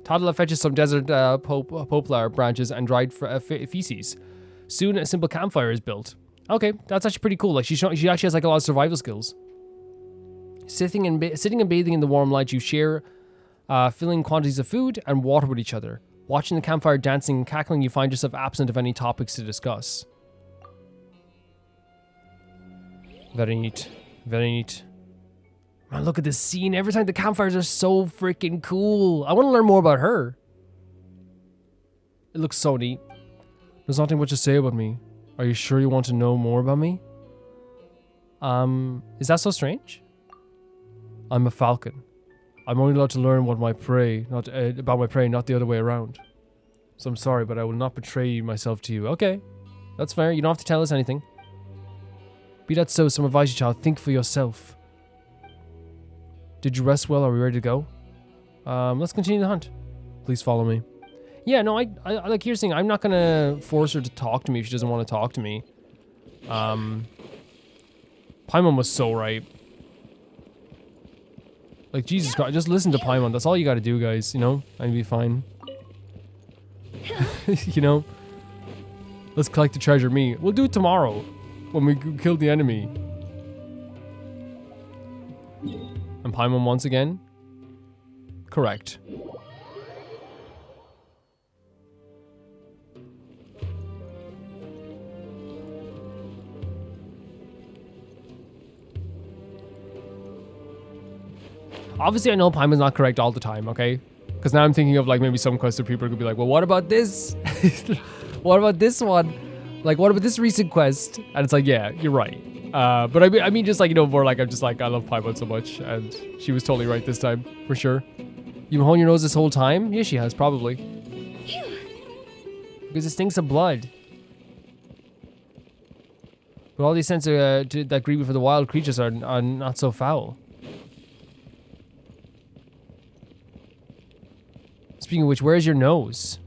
Tadhla fetches some desert poplar branches and dried feces. Soon, a simple campfire is built. Okay, that's actually pretty cool. Like she actually has like a lot of survival skills. Sitting and bathing in the warm light, you share filling quantities of food and water with each other. Watching the campfire dancing and cackling, you find yourself absent of any topics to discuss. Very neat. Very neat. Man, look at this scene. Every time the campfires are so freaking cool. I want to learn more about her. It looks so neat. There's nothing much to say about me. Are you sure you want to know more about me? Is that so strange? I'm a falcon. I'm only allowed to learn what my prey, about my prey, not the other way around. So I'm sorry, but I will not betray myself to you. Okay, that's fair. You don't have to tell us anything. Be that so, some advice, child. Think for yourself. Did you rest well? Are we ready to go? Let's continue the hunt. Please follow me. Yeah, no, I like you're saying, I'm not gonna force her to talk to me if she doesn't want to talk to me. Paimon was so right. Like, Jesus Christ, just listen to Paimon. That's all you gotta do, guys, you know? And you'll be fine. You know? Let's collect the treasure, me. We'll do it tomorrow. When we kill the enemy. And Paimon once again? Correct. Obviously, I know Paimon's not correct all the time, okay? Because now I'm thinking of like maybe some quests where people could be like, well, what about this? What about this one? Like, what about this recent quest? And it's like, yeah, you're right. But I mean, just like, you know, more like, I'm just like, I love Paimon so much. And she was totally right this time, for sure. You've been holding your nose this whole time? Yeah, she has, probably. Because it stinks of blood. But all these scents that greet me for the wild creatures are not so foul. Speaking of which, where's your nose?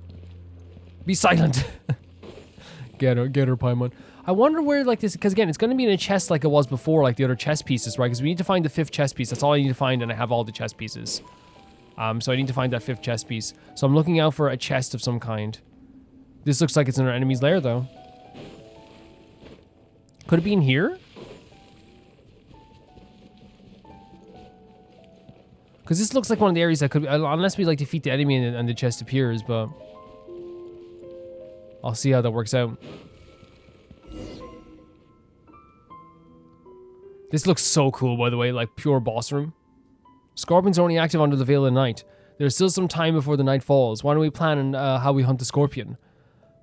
Be silent. Get her, Paimon. I wonder where, like, this, because again, it's going to be in a chest like it was before, like the other chest pieces, right? Because we need to find the 5th chest piece. That's all I need to find, and I have all the chest pieces. So I need to find that 5th chest piece. So I'm looking out for a chest of some kind. This looks like it's in our enemy's lair, though. Could it be in here? Because this looks like one of the areas that could, unless we like defeat the enemy and the chest appears, but I'll see how that works out. This looks so cool, by the way, like pure boss room. Scorpions are only active under the veil of night. There's still some time before the night falls. Why don't we plan on how we hunt the scorpion?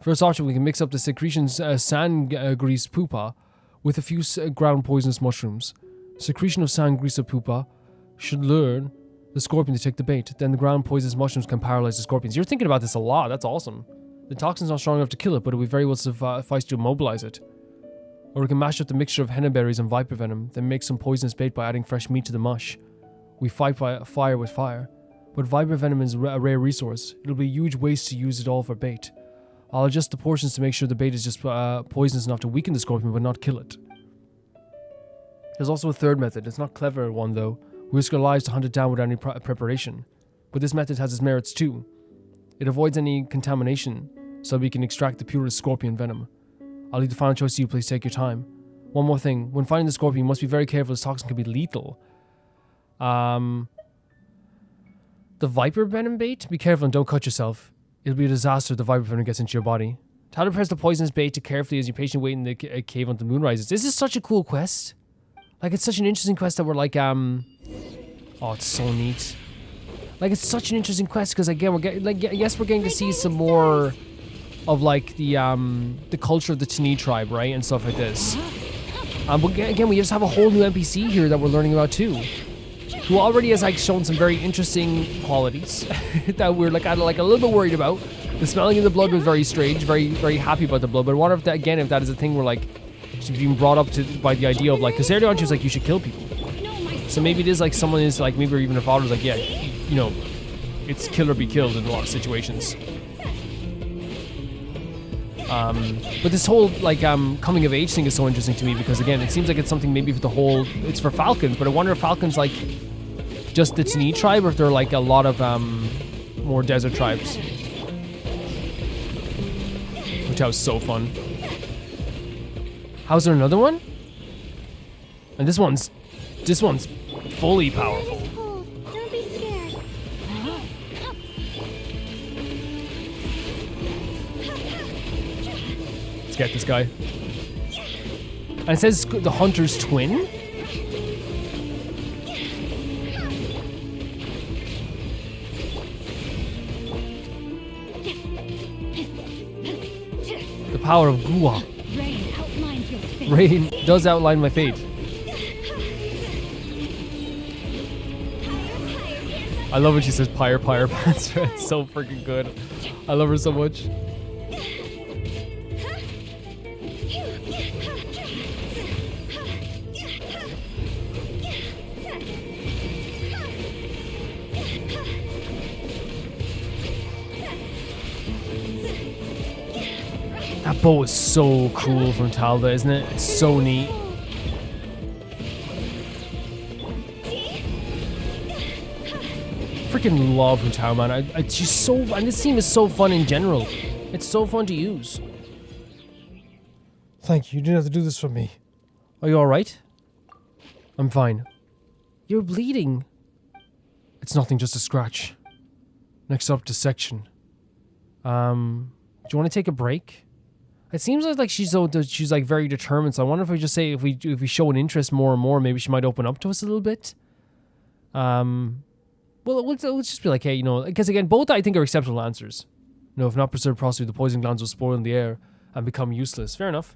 First option, we can mix up the secretions sand grease pupa with a few ground poisonous mushrooms. Secretion of sand grease pupa should lure the scorpion to take the bait. Then the ground poisonous mushrooms can paralyze the scorpions. You're thinking about this a lot. That's awesome. The toxin's not strong enough to kill it, but it would very well suffice to immobilize it. Or we can mash up the mixture of henna berries and viper venom, then make some poisonous bait by adding fresh meat to the mush. We fight by fire with fire. But viper venom is a rare resource. It'll be a huge waste to use it all for bait. I'll adjust the portions to make sure the bait is just poisonous enough to weaken the scorpion but not kill it. There's also a third method. It's not a clever one though. We risk our lives to hunt it down without any preparation. But this method has its merits too. It avoids any contamination, so we can extract the purest scorpion venom. I'll leave the final choice to you, please take your time. One more thing, when fighting the scorpion, you must be very careful, this toxin can be lethal. The viper venom bait? Be careful and don't cut yourself. It'll be a disaster if the viper venom gets into your body. Tadhla prepares the poisonous bait to carefully as you patiently wait in the cave until the moon rises. This is such a cool quest. Like, it's such an interesting quest that we're like, oh, it's so neat. Like, it's such an interesting quest because, again, we're getting, like, yes, we're getting to see some more of, like, the culture of the Tani tribe, right? And stuff like this. But again, we just have a whole new NPC here that we're learning about, too. Who already has, like, shown some very interesting qualities that we're, like, a little bit worried about. The smelling of the blood was very strange, very, very happy about the blood. But I wonder if that, again, if that is a thing where, like, she's being brought up to by the idea of, like, because earlier on she was like, you should kill people. So maybe it is, like, someone is, like, maybe even her father's like, yeah, you know, it's kill or be killed in a lot of situations. But this whole, like, coming of age thing is so interesting to me because, again, it seems like it's something maybe for the whole, it's for falcons, but I wonder if falcons, like, just the Tani tribe or if they're, like, a lot of, more desert tribes. Which was so fun. How's there another one? And this one's fully powerful. Don't be scared. Let's get this guy. And it says the hunter's twin? The power of Gua. Rain outlines your fate. Rain does outline my fate. I love when she says pyre pants. It's so freaking good. I love her so much. That bow is so cool from Tadhla, isn't it? It's so neat. Freaking love Hutao, man. She's so, and this team is so fun in general. It's so fun to use. Thank you. You didn't have to do this for me. Are you alright? I'm fine. You're bleeding. It's nothing, just a scratch. Next up, dissection. Do you want to take a break? It seems like she's like very determined, so I wonder if we just say if we show an interest more and more, maybe she might open up to us a little bit. Well, let's just be like, hey, you know, because again, both I think are acceptable answers. You know, if not preserved properly, the poison glands will spoil in the air and become useless. Fair enough.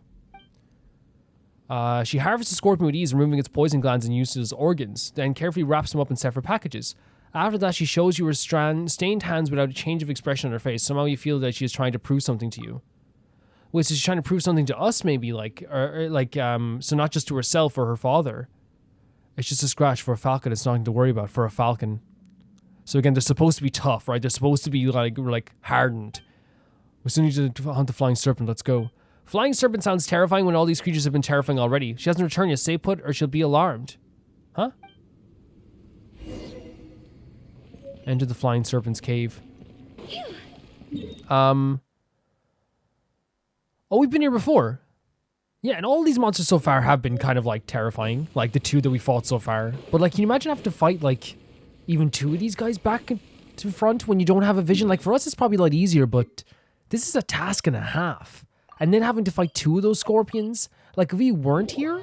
She harvests the scorpion with ease, removing its poison glands and uses its organs, then carefully wraps them up in separate packages. After that, she shows you her stained hands without a change of expression on her face. Somehow you feel that she is trying to prove something to you. Wait, so she's trying to prove something to us, maybe, like, so not just to herself or her father. It's just a scratch for a falcon. It's nothing to worry about for a falcon. So again, they're supposed to be tough, right? They're supposed to be like hardened. We still need to hunt the flying serpent. Let's go. Flying serpent sounds terrifying when all these creatures have been terrifying already. She hasn't returned yet. Stay put or she'll be alarmed. Huh? Enter the flying serpent's cave. Oh, we've been here before. Yeah, and all these monsters so far have been kind of like terrifying. Like the two that we fought so far. But like, can you imagine having to fight like even two of these guys back to front when you don't have a vision? Like for us, it's probably a lot easier, but this is a task and a half. And then having to fight two of those scorpions. Like if we weren't here,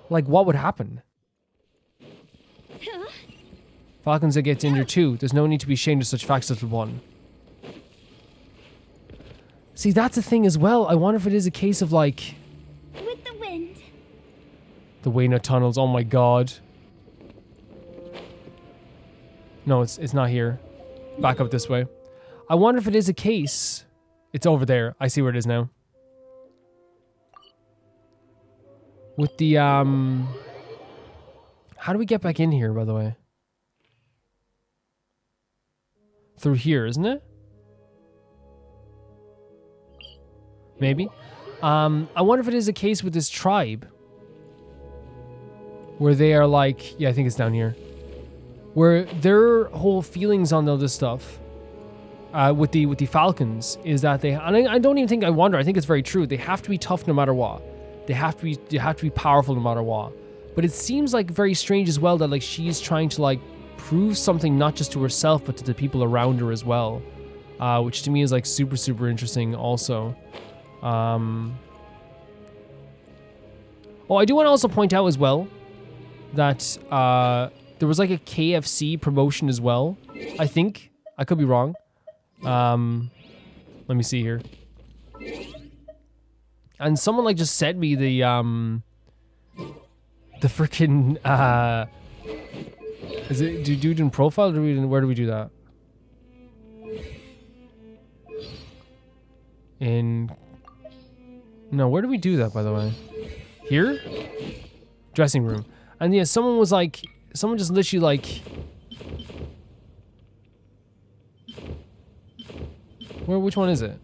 like what would happen? Falcons that get injured too. There's no need to be ashamed of such facts, little one. See, that's a thing as well. I wonder if it is a case of like... With the wind. The Wayna tunnels, oh my god. No, it's not here. Back up this way. I wonder if it is a case... It's over there. I see where it is now. With the, how do we get back in here, by the way? Through here, isn't it? Maybe. I wonder if it is a case with this tribe. Where they are like, yeah, I think it's down here. Where their whole feelings on all this stuff, with the falcons, is that they, and I don't even think, I wonder, I think it's very true. They have to be tough no matter what. They have to be powerful no matter what. But it seems like very strange as well that like she's trying to like prove something not just to herself but to the people around her as well, which to me is like super, super interesting also. Oh, I do want to also point out as well that there was like a KFC promotion as well. I think. I could be wrong. Let me see here. And someone like just sent me the freaking is it, do you do it in profile or where do we do that? No, where do we do that, by the way? Here? Dressing room. And yeah, someone was like, someone just literally like, which one is it?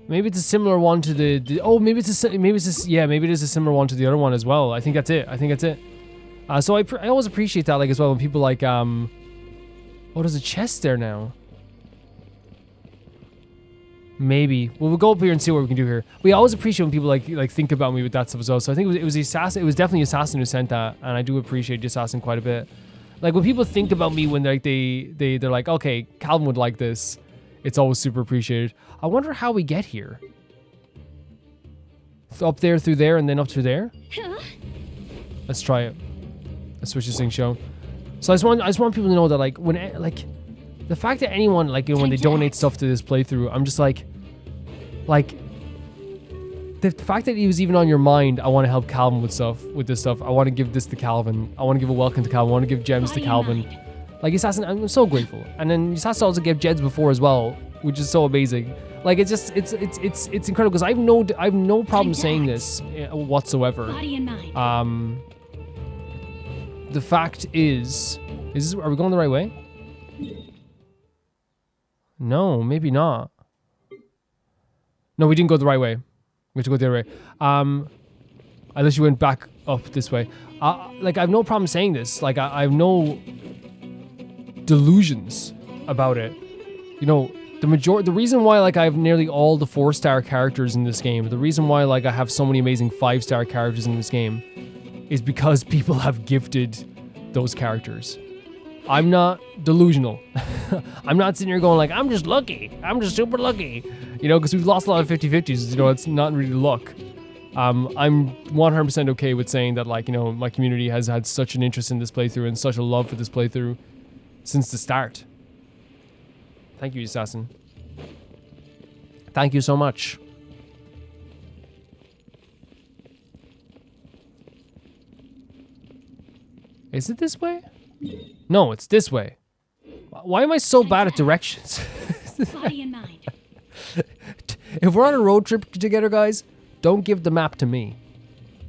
Maybe it's a similar one to the oh, maybe it is a similar one to the other one as well. I think that's it. So I always appreciate that, like, as well, when people like, oh, there's a chest there now. Maybe. Well, we'll go up here and see what we can do here. We always appreciate when people like think about me with that stuff as well. So I think it was the assassin. It was definitely the assassin who sent that, and I do appreciate the assassin quite a bit. Like when people think about me when they're like, okay, Calvin would like this. It's always super appreciated. I wonder how we get here. Up there, through there, and then up through there. Let's try it. Let's switch this thing show. So I just want people to know that like when the fact that anyone like, you know, when they donate stuff to this playthrough, I'm just like the fact that he was even on your mind. I want to help Calvin with this stuff. I want to give this to Calvin. I want to give a welcome to Calvin. I want to give gems to Calvin. Like Assassin, I'm so grateful. And then Assassin also gave gems before as well, which is so amazing. Like it's just it's incredible because I've no problem saying this whatsoever. The fact is this, are we going the right way? No, maybe not. No, we didn't go the right way. We have to go the other way. Unless you went back up this way. Like I have no problem saying this. Like I have no delusions about it. You know, the reason why like I have nearly all the 4-star characters in this game, the reason why like I have so many amazing 5-star characters in this game is because people have gifted those characters. I'm not delusional. I'm not sitting here going like, I'm just lucky. I'm just super lucky. You know, because we've lost a lot of 50-50s. You know, it's not really luck. I'm 100% okay with saying that, like, you know, my community has had such an interest in this playthrough and such a love for this playthrough since the start. Thank you, Assassin. Thank you so much. Is it this way? No, it's this way. Why am I so bad at directions? Body and mind. If we're on a road trip together, guys, don't give the map to me.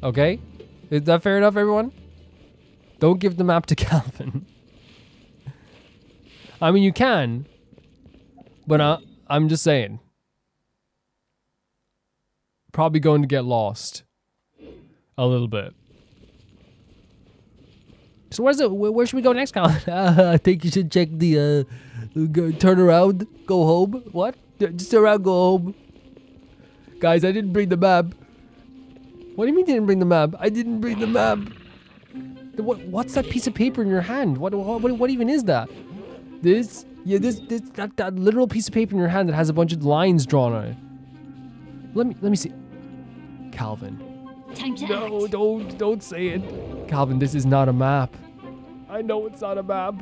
Okay? Is that fair enough, everyone? Don't give the map to Calvin. I mean, you can, but I'm just saying. Probably going to get lost. A little bit. So where should we go next, Colin? I think you should check the, turn around, go home. What? Just turn around, go home. Guys, I didn't bring the map. What do you mean you didn't bring the map? I didn't bring the map. What's that piece of paper in your hand? What even is that? That literal piece of paper in your hand that has a bunch of lines drawn on it. Let me see. Calvin. Time to No, act. don't say it. Calvin, this is not a map. I know it's not a map.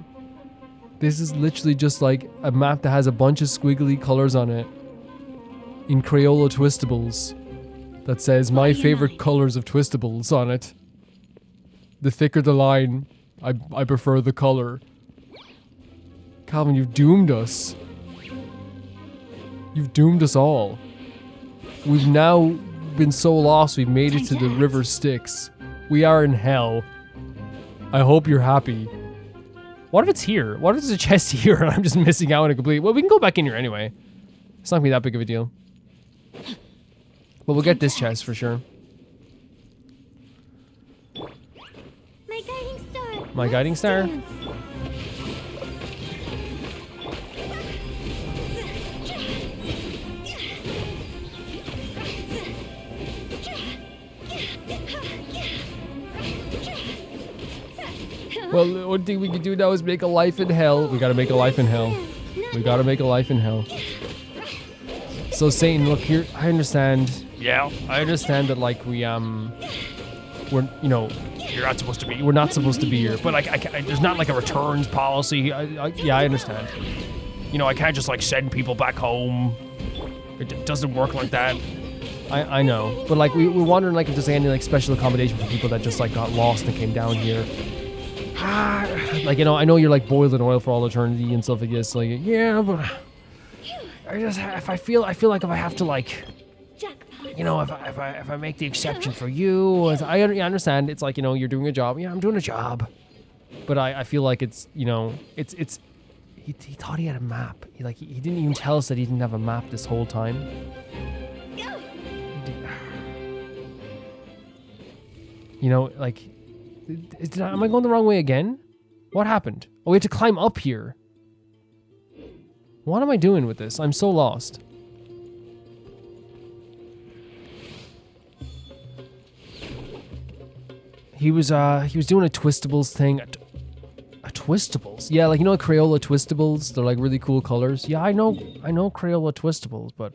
This is literally just like a map that has a bunch of squiggly colors on it in Crayola Twistables that says my favorite colors of Twistables on it. The thicker the line, I prefer the color. Calvin, you've doomed us. You've doomed us all. We've now been so lost, we've made it to the river Styx. We are in hell. I hope you're happy. What if it's here? What if there's a chest here and I'm just missing out on a complete... Well, we can go back in here anyway. It's not gonna be that big of a deal. But we'll get this chest for sure. My guiding star. My guiding star? Well, the one thing we can do now is make a life in hell. We gotta make a life in hell. We gotta make a life in hell. So Satan, look here. I understand. Yeah, I understand that like we're, you know, you're not supposed to be. We're not supposed to be here. But like, there's not like a returns policy. Yeah, I understand. You know, I can't just like send people back home. It doesn't work like that. I know. But like, we're wondering like if there's any like special accommodation for people that just like got lost and came down here. Like, you know, I know you're like boiled in oil for all eternity and stuff like this. Like, yeah, but I just, if I feel like if I have to like, you know, if I make the exception for you, I understand. It's like, you know, you're doing a job. Yeah, I'm doing a job. But I feel like it's, you know, it's. He thought he had a map. He didn't even tell us that he didn't have a map this whole time. You know, like, am I going the wrong way again? What happened? Oh, we have to climb up here. What am I doing with this? I'm so lost. He was doing a Twistables thing. A Twistables? Yeah, like, you know, Crayola Twistables? They're like really cool colors. Yeah, I know Crayola Twistables, but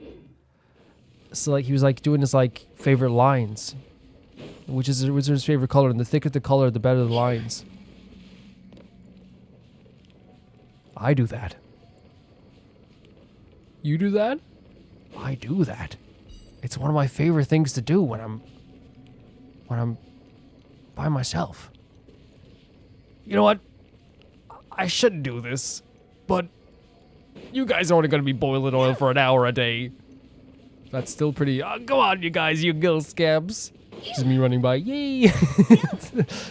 so like he was like doing his like favorite lines, which is his favorite color, and the thicker the color, the better the lines. I do that. You do that? I do that. It's one of my favorite things to do when I'm by myself. You know what? I shouldn't do this, but you guys are only going to be boiling oil for an hour a day. That's still pretty... go on, you guys, you gill scabs. Just me running by. Yay!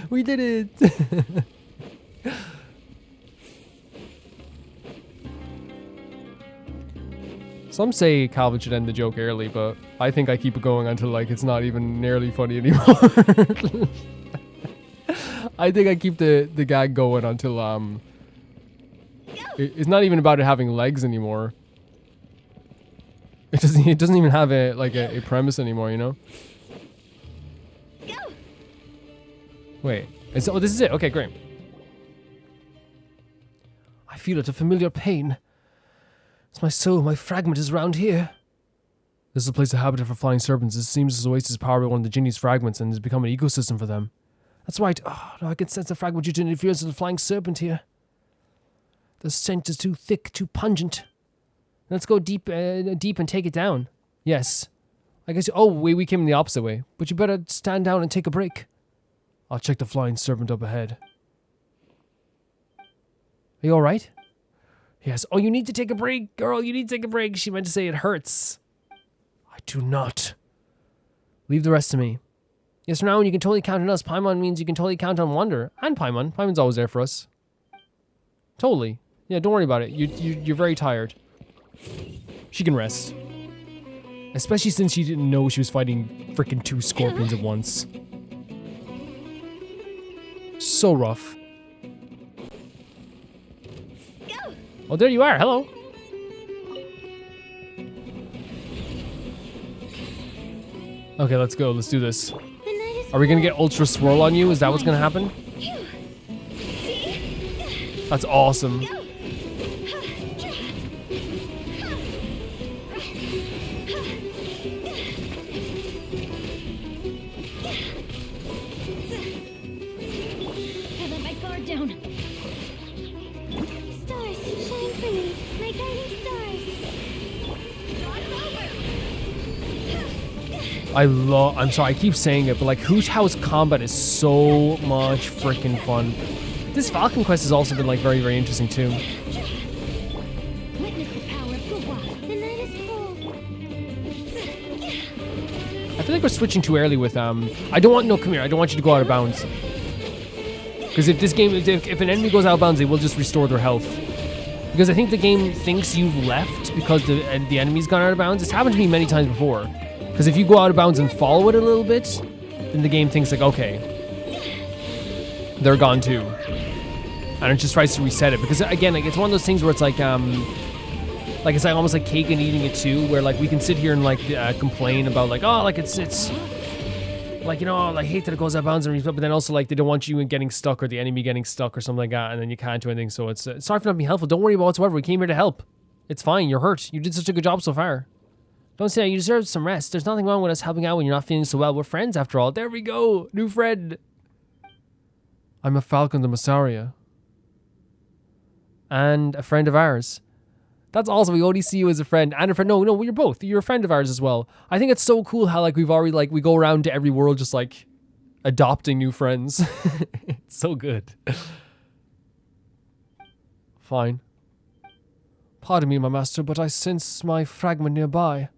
We did it! Some say Calvin should end the joke early, but I think I keep it going until like it's not even nearly funny anymore. I think I keep the gag going until it's not even about it having legs anymore. It doesn't even have a premise anymore, you know? Wait. Oh, this is it. Okay, great. I feel it, a familiar pain. It's my soul, my fragment is around here. This is a place of habitat for flying serpents. It seems this oasis is powered by one of the genie's fragments and has become an ecosystem for them. That's right. Oh, no, I can sense the fragment due to interference with the flying serpent here. The scent is too thick, too pungent. Let's go deep and take it down. Yes. I guess... Oh, we came in the opposite way. But you better stand down and take a break. I'll check the flying serpent up ahead. Are you alright? Yes. Oh, you need to take a break, girl. You need to take a break. She meant to say it hurts. I do not. Leave the rest to me. Yes, from now on you can totally count on us. Paimon means you can totally count on Wonder. And Paimon. Paimon's always there for us. Totally. Yeah, don't worry about it. You're very tired. She can rest. Especially since she didn't know she was fighting freaking 2 scorpions at once. So rough. Oh, there you are. Hello. Okay, let's go. Let's do this. Are we gonna get Ultra Swirl on you? Is that what's gonna happen? That's awesome. I'm sorry, I keep saying it, but like Hooch House combat is so much freaking fun. This Falcon quest has also been like very, very interesting too. Witness the power of Gua. The night is feel like we're switching too early with I don't want come here. I don't want you to go out of bounds. Because if this game, if an enemy goes out of bounds, they will just restore their health. Because I think the game thinks you've left because the enemy's gone out of bounds. It's happened to me many times before. Because if you go out of bounds and follow it a little bit, then the game thinks like, okay, they're gone too. And it just tries to reset it. Because again, like it's one of those things where it's like it's like almost like cake and eating it too, where like we can sit here and like complain about like, oh, like it's like, you know, I hate that it goes out of bounds and but then also like they don't want you getting stuck or the enemy getting stuck or something like that, and then you can't do anything. So it's sorry for not being helpful. Don't worry about whatsoever. We came here to help. It's fine. You're hurt. You did such a good job so far. Don't say that. You deserve some rest. There's nothing wrong with us helping out when you're not feeling so well. We're friends after all. There we go. New friend. I'm a Falcon the Massaria. And a friend of ours. That's awesome. We only see you as a friend and a friend. No, you're both. You're a friend of ours as well. I think it's so cool how like we've already like we go around to every world just like adopting new friends. It's so good. Fine. Pardon me, my master, but I sense my fragment nearby.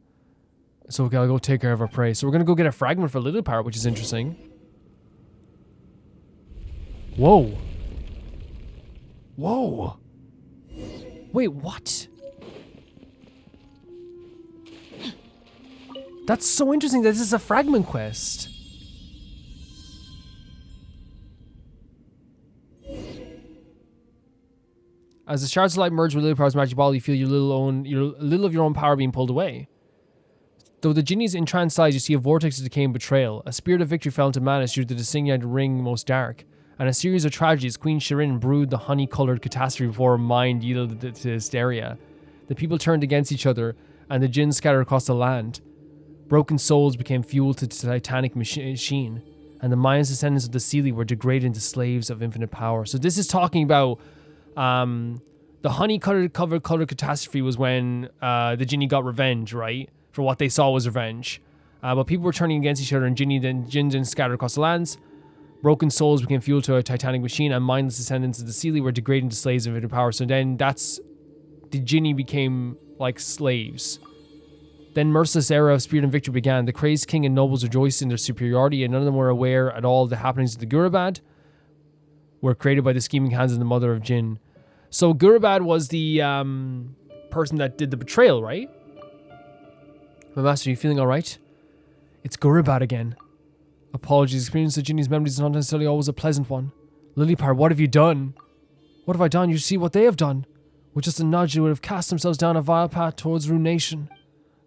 So okay, I'll go take care of our prey. So we're gonna go get a fragment for Little Power, which is interesting. Whoa. Whoa. Wait, what? That's so interesting that this is a fragment quest. As the shards of light merge with Little Power's magic ball, you feel a little of your own power being pulled away. Though the genie's entranced eyes, you see a vortex of decay and betrayal. A spirit of victory fell into madness due to the Signite ring most dark. And a series of tragedies, Queen Shirin brewed the honey-coloured catastrophe before her mind yielded to hysteria. The people turned against each other, and the jinn scattered across the land. Broken souls became fuel to the titanic machine, and the Mayan descendants of the Seelie were degraded into slaves of infinite power. So this is talking about the honey-coloured catastrophe was when the genie got revenge, right? For what they saw was revenge. But people were turning against each other, and jinn scattered across the lands. Broken souls became fuel to a titanic machine, and mindless descendants of the Seelie were degraded into slaves of infinite power. So then the genie became like slaves. Then merciless era of spirit and victory began. The crazed king and nobles rejoiced in their superiority, and none of them were aware at all of the happenings of the Gurubad were created by the scheming hands of the mother of Jinn. So Gurubad was the person that did the betrayal, right? My master, are you feeling alright? It's Gurubad again. Apologies, experience of Jinny's memories is not necessarily always a pleasant one. Lilypar, what have you done? What have I done? You see what they have done. With just a nudge, they would have cast themselves down a vile path towards ruination.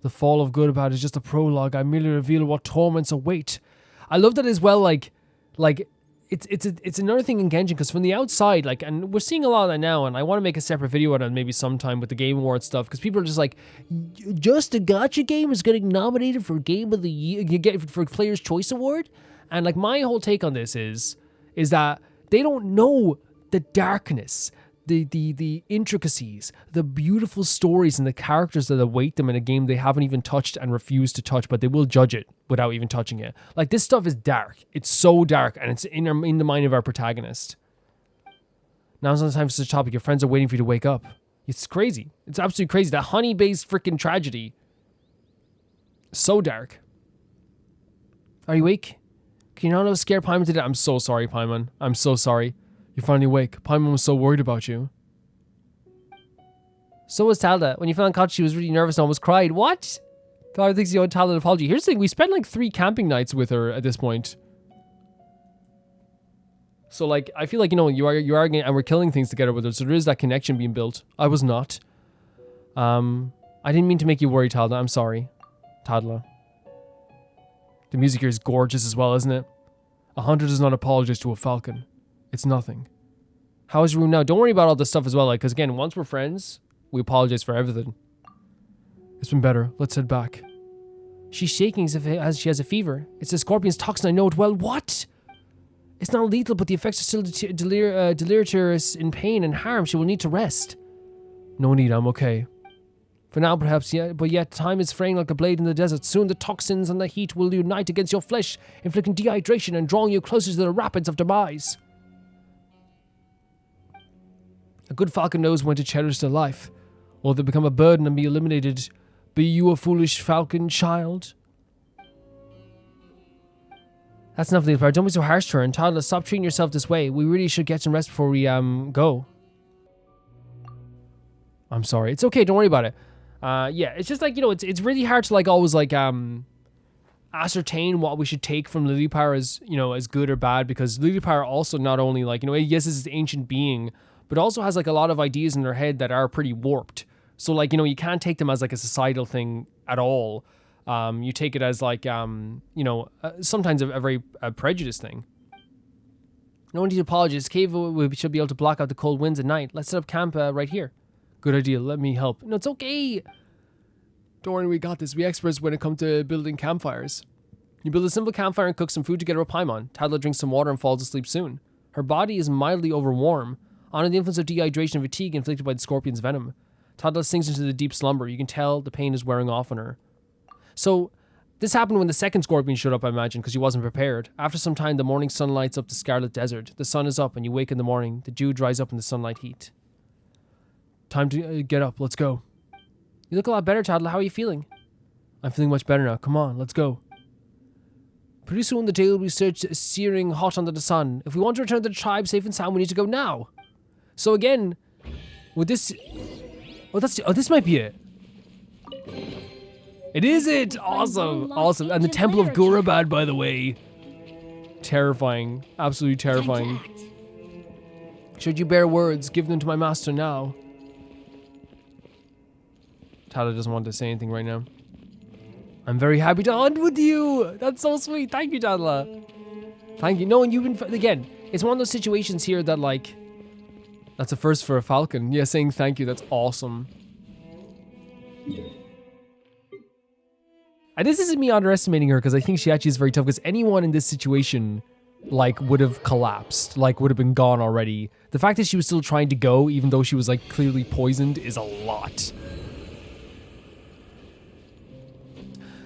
The fall of Gurubad is just a prologue. I merely reveal what torments await. I love that as well, like it's another thing in Genshin, because from the outside, like, and we're seeing a lot of that now, and I want to make a separate video on it maybe sometime with the Game Awards stuff, because people are just like, just a gacha game is getting nominated for Game of the Year, you get for Player's Choice Award, and like my whole take on this is that they don't know the darkness, the intricacies, the beautiful stories and the characters that await them in a game they haven't even touched and refuse to touch, but they will judge it without even touching it. Like, this stuff is dark. It's so dark, and it's in the mind of our protagonist. Now's not the time for such a topic. Your friends are waiting for you to wake up. It's crazy. It's absolutely crazy. That honey-based freaking tragedy. So dark. Are you awake? Can you not have scared Paimon today? I'm so sorry, Paimon. I'm so sorry. You're finally awake. Paimon was so worried about you. So was Tadhla. When you found Koch, she was really nervous and almost cried. What? Tadhla thinks you owe Tadhla an apology. Here's the thing. We spent like 3 camping nights with her at this point. So like, I feel like, you know, you are getting, and we're killing things together with her. So there is that connection being built. I was not. I didn't mean to make you worry, Tadhla. I'm sorry. Tadhla. The music here is gorgeous as well, isn't it? A hunter does not apologize to a falcon. It's nothing. How is your room now? Don't worry about all this stuff as well, like, because again, once we're friends, we apologize for everything. It's been better. Let's head back. She's shaking as she has a fever. It's a scorpion's toxin, I know it well. What? It's not lethal, but the effects are still deleterious in pain and harm. She will need to rest. No need, I'm okay. For now, perhaps, yeah, but yet time is fraying like a blade in the desert. Soon the toxins and the heat will unite against your flesh, inflicting dehydration and drawing you closer to the rapids of demise. A good falcon knows when to cherish their life, or they become a burden and be eliminated. Be you a foolish falcon, child? That's enough, Lily Power. Don't be so harsh to her. And Tadhla, stop treating yourself this way. We really should get some rest before we go. I'm sorry. It's okay. Don't worry about it. Yeah, it's just like, you know, it's really hard to like always like ascertain what we should take from Lily Power as, you know, as good or bad, because Lily Power also not only like, you know, yes, is an ancient being, but also has like a lot of ideas in her head that are pretty warped. So like, you know, you can't take them as like a societal thing at all. You take it as like, you know, sometimes a very prejudiced thing. No need to apologize. Cave, we should be able to block out the cold winds at night. Let's set up camp right here. Good idea. Let me help. No, it's okay. Don't worry, we got this. We experts when it comes to building campfires. You build a simple campfire and cook some food together with Paimon. Tadhla drinks some water and falls asleep soon. Her body is mildly overwarm, under the influence of dehydration and fatigue inflicted by the scorpion's venom. Tadhla sinks into the deep slumber. You can tell the pain is wearing off on her. So, this happened when the second scorpion showed up, I imagine, because he wasn't prepared. After some time, the morning sun lights up the scarlet desert. The sun is up and you wake in the morning. The dew dries up in the sunlight heat. Time to get up. Let's go. You look a lot better, Tadhla. How are you feeling? I'm feeling much better now. Come on, let's go. Pretty soon the day will be searing hot under the sun. If we want to return to the tribe safe and sound, we need to go now. So again, with this... Oh, this might be it. It is it! Awesome! Awesome. And the Temple of Gurabad, by the way. Terrifying. Absolutely terrifying. Should you bear words, give them to my master now. Tadhla doesn't want to say anything right now. I'm very happy to hunt with you! That's so sweet. Thank you, Tadhla. Thank you. No, and you've been... Again, it's one of those situations here that, like... That's a first for a falcon. Yeah, saying thank you. That's awesome. And this isn't me underestimating her, because I think she actually is very tough, because anyone in this situation, like, would have collapsed. Like, would have been gone already. The fact that she was still trying to go, even though she was, like, clearly poisoned, is a lot.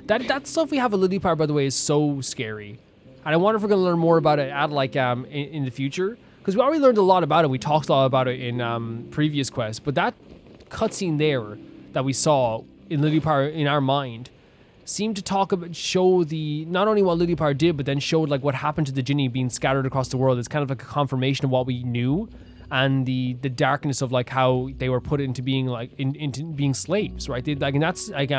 That stuff we have with Lily Power, by the way, is so scary. And I wonder if we're going to learn more about it at, like, in the future. Because we already learned a lot about it. We talked a lot about it in previous quests. But that cutscene there that we saw in Lily Power, in our mind, seemed to talk about, show the, not only what Lily Power did, but then showed like what happened to the Jinni being scattered across the world. It's kind of like a confirmation of what we knew, and the darkness of like how they were put into being like into being slaves, right? Like, and that's like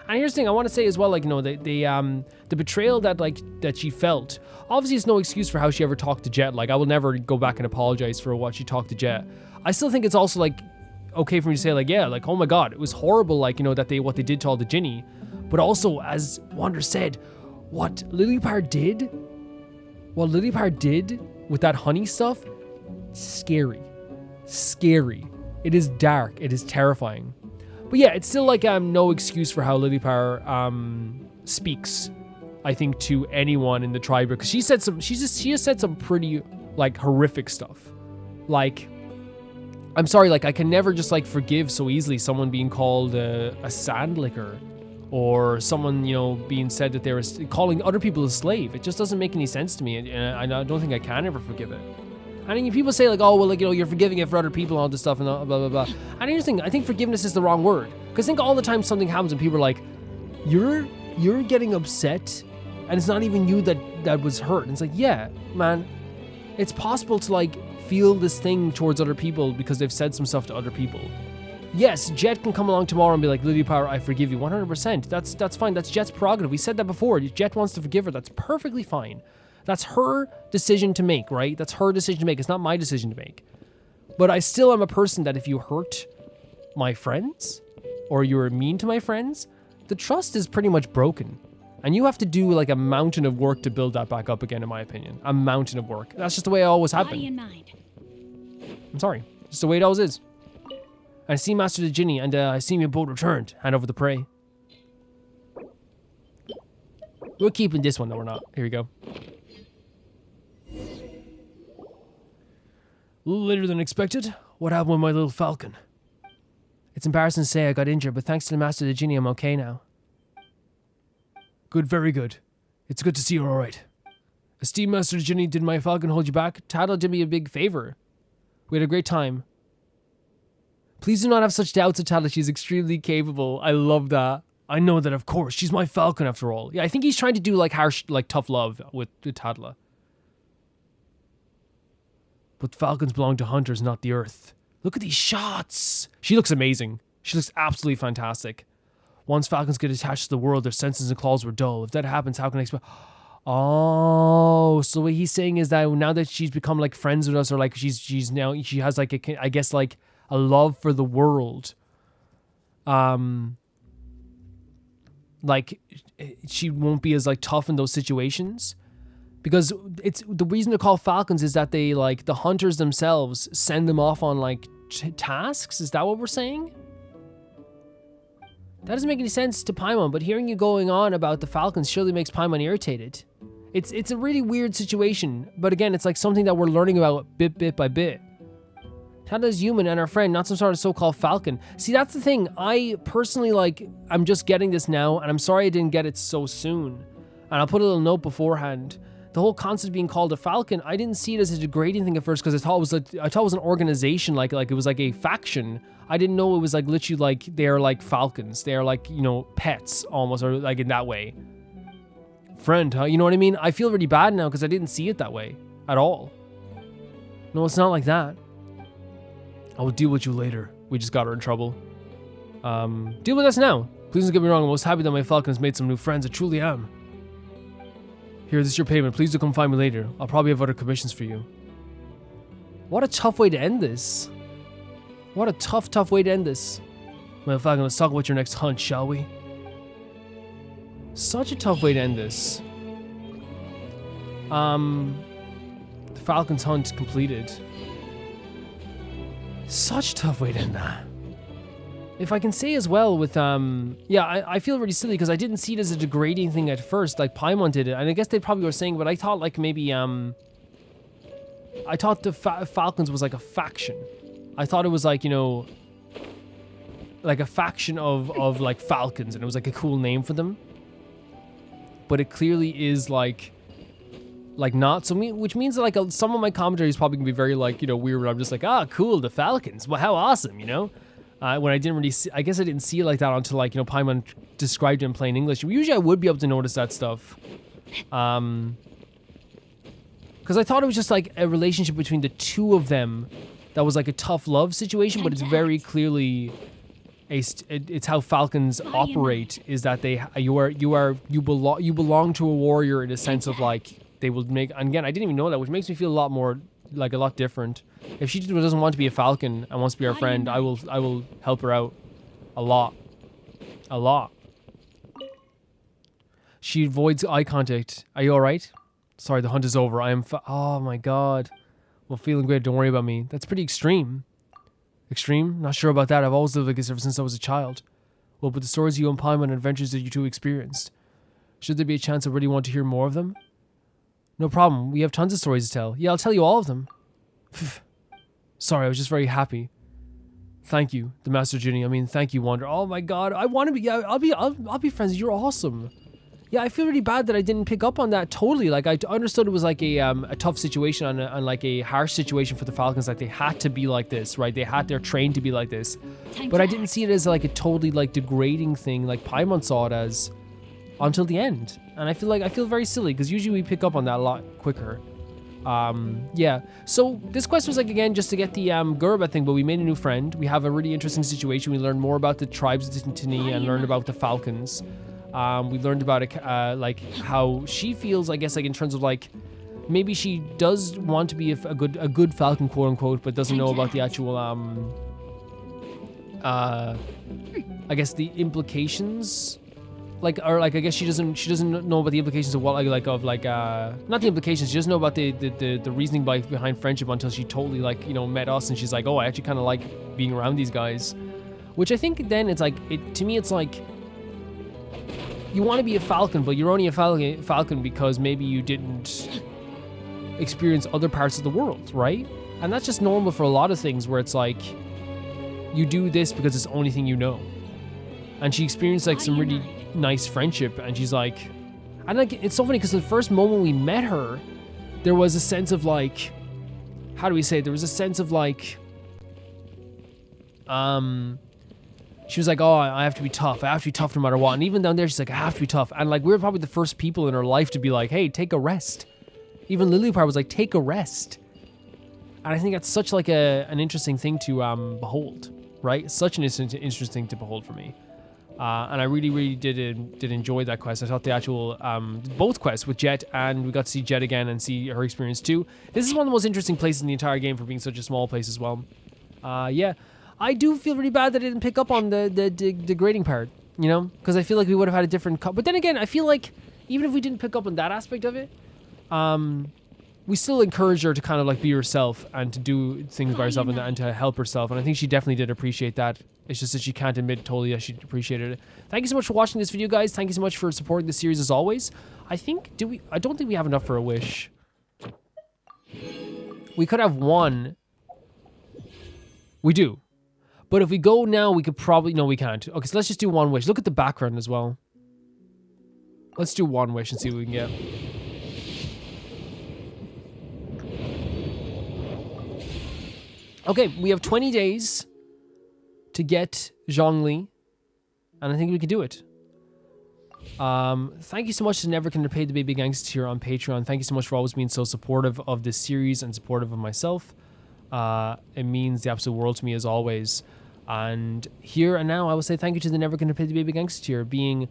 and here's the thing I want to say as well, like, you know, the betrayal that she felt. Obviously, it's no excuse for how she ever talked to JEHT. Like, I will never go back and apologize for what she talked to JEHT. I still think it's also like okay for me to say like, yeah, like, oh my god, it was horrible, like, you know, that what they did to all the Jinni. But also, as Wander said, what Lily Power did with that honey stuff, scary. It is dark. It is terrifying. But yeah, it's still like no excuse for how Lily Power speaks, I think, to anyone in the tribe, because she has said some pretty like horrific stuff. Like, I'm sorry, like I can never just like forgive so easily someone being called a sand licker, or someone, you know, being said that they're calling other people a slave. It just doesn't make any sense to me, and I don't think I can ever forgive it. I mean, people say like, oh, well, like, you know, you're forgiving it for other people and all this stuff and blah, blah, blah. And here's the thing, I think forgiveness is the wrong word. Because think all the time something happens and people are like, you're getting upset and it's not even you that was hurt. And it's like, yeah, man, it's possible to like feel this thing towards other people because they've said some stuff to other people. Yes, JEHT can come along tomorrow and be like, Lily Power, I forgive you 100%. That's fine. That's JEHT's prerogative. We said that before. JEHT wants to forgive her. That's perfectly fine. That's her decision to make, right? That's her decision to make. It's not my decision to make. But I still am a person that if you hurt my friends or you're mean to my friends, the trust is pretty much broken. And you have to do like a mountain of work to build that back up again, in my opinion. A mountain of work. That's just the way it always happened. Body and mind. I'm sorry. Just the way it always is. I see Master the Jinni, and I see your boat returned. Hand over the prey. We're keeping this one, though we're not. Here we go. A little later than expected. What happened with my little falcon? It's embarrassing to say I got injured, but thanks to the Master the Jinni, I'm okay now. Good, very good. It's good to see you're alright. Esteemed Master the Jinni, did my falcon hold you back? Tadhla did me a big favor. We had a great time. Please do not have such doubts of Tadhla. She's extremely capable. I love that. I know that, of course. She's my falcon, after all. Yeah, I think he's trying to do, like, harsh, like, tough love with Tadhla. But falcons belong to hunters, not the earth. Look at these shots. She looks amazing. She looks absolutely fantastic. Once falcons get attached to the world, their senses and claws were dull. If that happens, how can I expect... Oh, so what he's saying is that now that she's become, like, friends with us, or, like, she has, like, I guess, like, a love for the world. Like, she won't be as, like, tough in those situations. Because it's the reason they're called falcons is that they, like, the hunters themselves send them off on, like, tasks. Is that what we're saying? That doesn't make any sense to Paimon, but hearing you going on about the falcons surely makes Paimon irritated. It's a really weird situation, but again, it's like something that we're learning about bit by bit. Tadhla's human and our friend, not some sort of so-called falcon. See, that's the thing. I personally, like, I'm just getting this now, and I'm sorry I didn't get it so soon. And I'll put a little note beforehand. The whole concept of being called a falcon, I didn't see it as a degrading thing at first because I thought it was an organization, like it was like a faction. I didn't know it was like literally like they're like falcons. They're like, you know, pets almost, or like in that way. Friend, huh? You know what I mean? I feel really bad now because I didn't see it that way at all. No, it's not like that. I will deal with you later. We just got her in trouble. Deal with us now. Please don't get me wrong. I'm most happy that my falcon has made some new friends. I truly am. Here, this is your payment. Please do come find me later. I'll probably have other commissions for you. What a tough way to end this. What a tough way to end this. Well, Falcon, let's talk about your next hunt, shall we? Such a tough way to end this. The Falcon's hunt completed. Such a tough way to end that. If I can say as well with, yeah, I feel really silly because I didn't see it as a degrading thing at first, like Paimon did it, and I guess they probably were saying, but I thought like maybe, I thought the Falcons was like a faction. I thought it was like, you know, like a faction of like Falcons, and it was like a cool name for them. But it clearly is like not, so which means that like some of my commentary is probably gonna be very like, you know, weird, where I'm just like, ah, cool, the Falcons, well, how awesome, you know? When I didn't really see, I guess I didn't see it like that until like, you know, Paimon described it in plain English. Usually I would be able to notice that stuff. Because I thought it was just like a relationship between the two of them that was like a tough love situation, but it's very clearly it's how Falcons operate, is that you belong to a warrior in a sense of like they will make, and again, I didn't even know that, which makes me feel a lot more, like a lot different. If she doesn't want to be a falcon and wants to be our friend, I will help her out a lot. She avoids eye contact. Are you all right? Sorry, the hunt is over. I am. Oh my god. Well, feeling great. Don't worry about me. That's pretty extreme. Extreme? Not sure about that. I've always lived like this ever since I was a child. Well, but the stories you and Paimon and adventures that you two experienced, should there be a chance I really want to hear more of them? No problem. We have tons of stories to tell. Yeah, I'll tell you all of them. Sorry, I was just very happy. Thank you, the Master Ginny. I mean, thank you, Wander. Oh my god, I want to be. Yeah, I'll be friends. You're awesome. Yeah, I feel really bad that I didn't pick up on that totally. Like, I understood it was like a tough situation and like a harsh situation for the Falcons. Like, they had to be like this, right? They're trained to be like this. But I didn't see it as like a totally like degrading thing like Paimon saw it as until the end. And I feel very silly because usually we pick up on that a lot quicker. Yeah. So this quest was like, again, just to get the Gurba thing, but we made a new friend. We have a really interesting situation. We learned more about the tribes of Tini and learned about the Falcons. We learned about like how she feels, I guess, like in terms of like maybe she does want to be a good Falcon, quote unquote, but doesn't know about the actual I guess the implications, like, or like I guess she doesn't know about the implications of what not the implications. She doesn't know about the reasoning behind friendship until she totally like, you know, met us, and she's like, oh, I actually kind of like being around these guys, which I think then it's like to me it's like, you want to be a Falcon, but you're only a Falcon because maybe you didn't experience other parts of the world, right? And that's just normal for a lot of things, where it's like you do this because it's the only thing you know. And she experienced like some really nice friendship, and she's like, and like it's so funny because the first moment we met her, there was a sense of like, how do we say it? There was a sense of like, she was like, oh, I have to be tough. I have to be tough no matter what. And even down there, she's like, I have to be tough. And like, we were probably the first people in her life to be like, hey, take a rest. Even Lillipar was like, take a rest. And I think that's such like an interesting thing to behold, right? Such an interesting thing to behold for me. And I really did enjoy that quest. I thought the actual, both quests with JEHT, and we got to see JEHT again and see her experience too. This is one of the most interesting places in the entire game for being such a small place as well. Yeah, I do feel really bad that I didn't pick up on the grading part, you know? Because I feel like we would have had a different... But then again, I feel like even if we didn't pick up on that aspect of it, we still encourage her to kind of like be herself and to do things by herself and to help herself. And I think she definitely did appreciate that. It's just that she can't admit totally that she appreciated it. Thank you so much for watching this video, guys. Thank you so much for supporting the series as always. I don't think we have enough for a wish. We could have one. We do. But if we go now, we could probably... No, we can't. Okay, so let's just do one wish. Look at the background as well. Let's do one wish and see what we can get. Okay, we have 20 days to get Zhongli, and I think we can do it. Thank you so much to Never Can Repay the Baby Gangsta here on Patreon. Thank you so much for always being so supportive of this series and supportive of myself. It means the absolute world to me as always. And here and now, I will say thank you to the Never Can Repay the Baby Gangsta here, being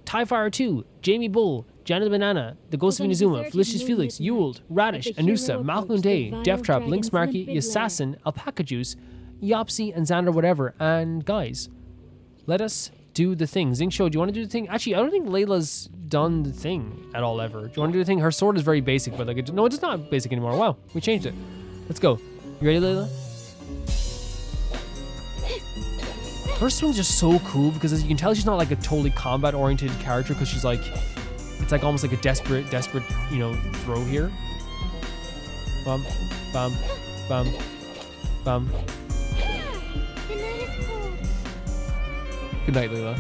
Tyfire 2, Jamie Bull, Janet Banana, The Ghost of Inazuma, Felicious Felix, Yuld, Radish, Anusa, Malcolm Day, Deathtrap, Lynx Marky, Assassin, Alpaca Juice, Yopsy, and Xander whatever. And guys, let us do the thing. Zinksho, do you want to do the thing? Actually, I don't think Layla's done the thing at all ever. Do you want to do the thing? Her sword is very basic, but like, no, it's not basic anymore. Wow, we changed it. Let's go. You ready, Layla? Her swing's just so cool because as you can tell, she's not like a totally combat-oriented character because she's like, it's like almost like a desperate, you know, throw here. Bum, bum, bum, bum. The night is cold. Good night, Layla.